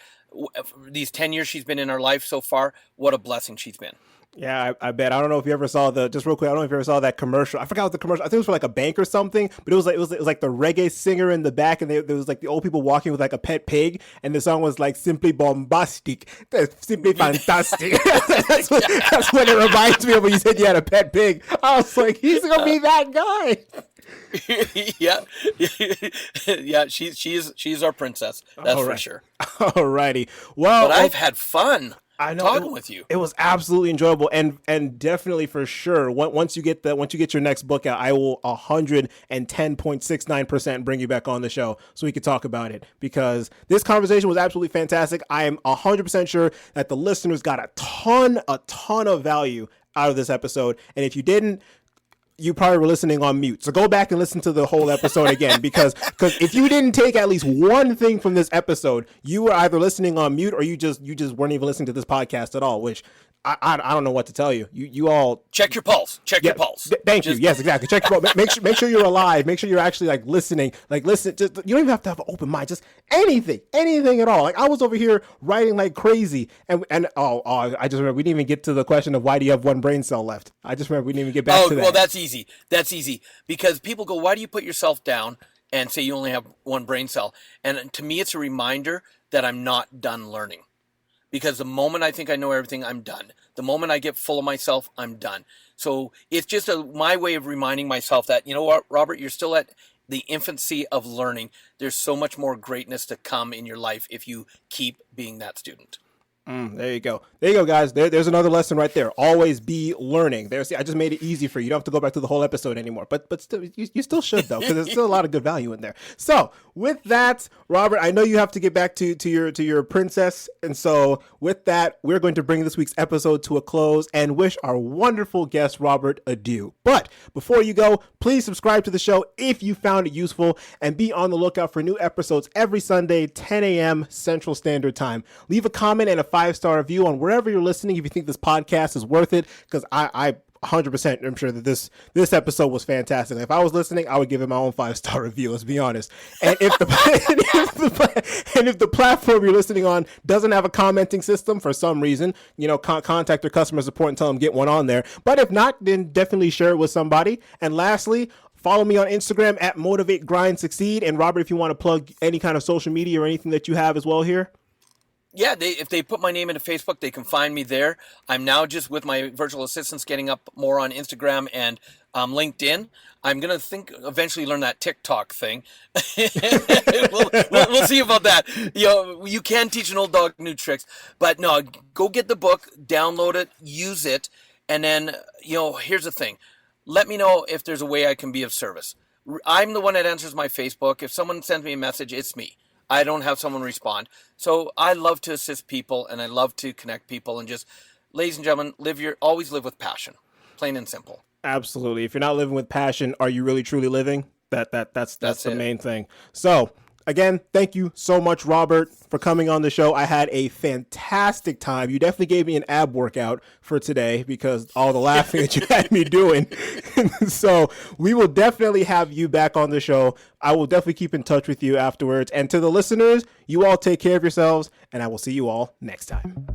these 10 years she's been in our life so far, what a blessing she's been.
Yeah, I bet. I don't know if you ever saw just real quick, I don't know if you ever saw that commercial. I forgot what the commercial, I think it was for like a bank or something, but it was like the reggae singer in the back, and there was like the old people walking with like a pet pig, and the song was like simply bombastic. That's simply fantastic. That's what it reminds me of when you said you had a pet pig. I was like, he's gonna be that guy.
Yeah, she's our princess. That's for sure.
Alrighty. Well,
but I've had fun.
I know
talking with you.
It was absolutely enjoyable, and definitely for sure. Once you get your next book out, I will 110.69% bring you back on the show so we can talk about it, because this conversation was absolutely fantastic. I am 100% sure that the listeners got a ton of value out of this episode, and if you didn't, you probably were listening on mute. So go back and listen to the whole episode again, because if you didn't take at least one thing from this episode, you were either listening on mute or you just weren't even listening to this podcast at all, which I don't know what to tell you. You all
check your pulse. Your pulse.
Thank you. Yes, exactly. Check your pulse. Make sure you're alive. Make sure you're actually like listening. Like listen. Just, you don't even have to have an open mind. Just anything at all. Like I was over here writing like crazy, and I just remember we didn't even get to the question of why do you have one brain cell left. I just remember we didn't even get back to that.
Well, that's easy. That's easy because people go, why do you put yourself down and say you only have one brain cell? And to me, it's a reminder that I'm not done learning. Because the moment I think I know everything, I'm done. The moment I get full of myself, I'm done. So it's just my way of reminding myself that, you know what, Robert, you're still at the infancy of learning. There's so much more greatness to come in your life if you keep being that student.
There you go, guys. There's another lesson right there. Always be learning. I just made it easy for you. You don't have to go back to the whole episode anymore. But still, you still should though, because there's still a lot of good value in there. So with that, Robert, I know you have to get back to your princess, and so with that, we're going to bring this week's episode to a close and wish our wonderful guest Robert adieu. But before you go, please subscribe to the show if you found it useful, and be on the lookout for new episodes every Sunday, 10 a.m. Central Standard Time. Leave a comment and a 5-star review on wherever you're listening if you think this podcast is worth it, because I 100% am sure that this episode was fantastic. If I was listening, I would give it my own 5-star review, let's be honest. And if the platform you're listening on doesn't have a commenting system for some reason, contact their customer support and tell them get one on there. But if not, then definitely share it with somebody. And lastly, follow me on Instagram at Motivate Grind Succeed. And Robert, if you want to plug any kind of social media or anything that you have as well here.
Yeah, if they put my name into Facebook, they can find me there. I'm now just with my virtual assistants getting up more on Instagram and LinkedIn. I'm going to eventually learn that TikTok thing. we'll see about that. You can teach an old dog new tricks. But no, go get the book, download it, use it. And then, here's the thing. Let me know if there's a way I can be of service. I'm the one that answers my Facebook. If someone sends me a message, it's me. I don't have someone respond. So I love to assist people, and I love to connect people, and just, ladies and gentlemen, always live with passion, plain and simple.
Absolutely. If you're not living with passion, are you really truly living? That's the main thing. So again, thank you so much, Robert, for coming on the show. I had a fantastic time. You definitely gave me an ab workout for today because all the laughing that you had me doing. So we will definitely have you back on the show. I will definitely keep in touch with you afterwards. And to the listeners, you all take care of yourselves, and I will see you all next time.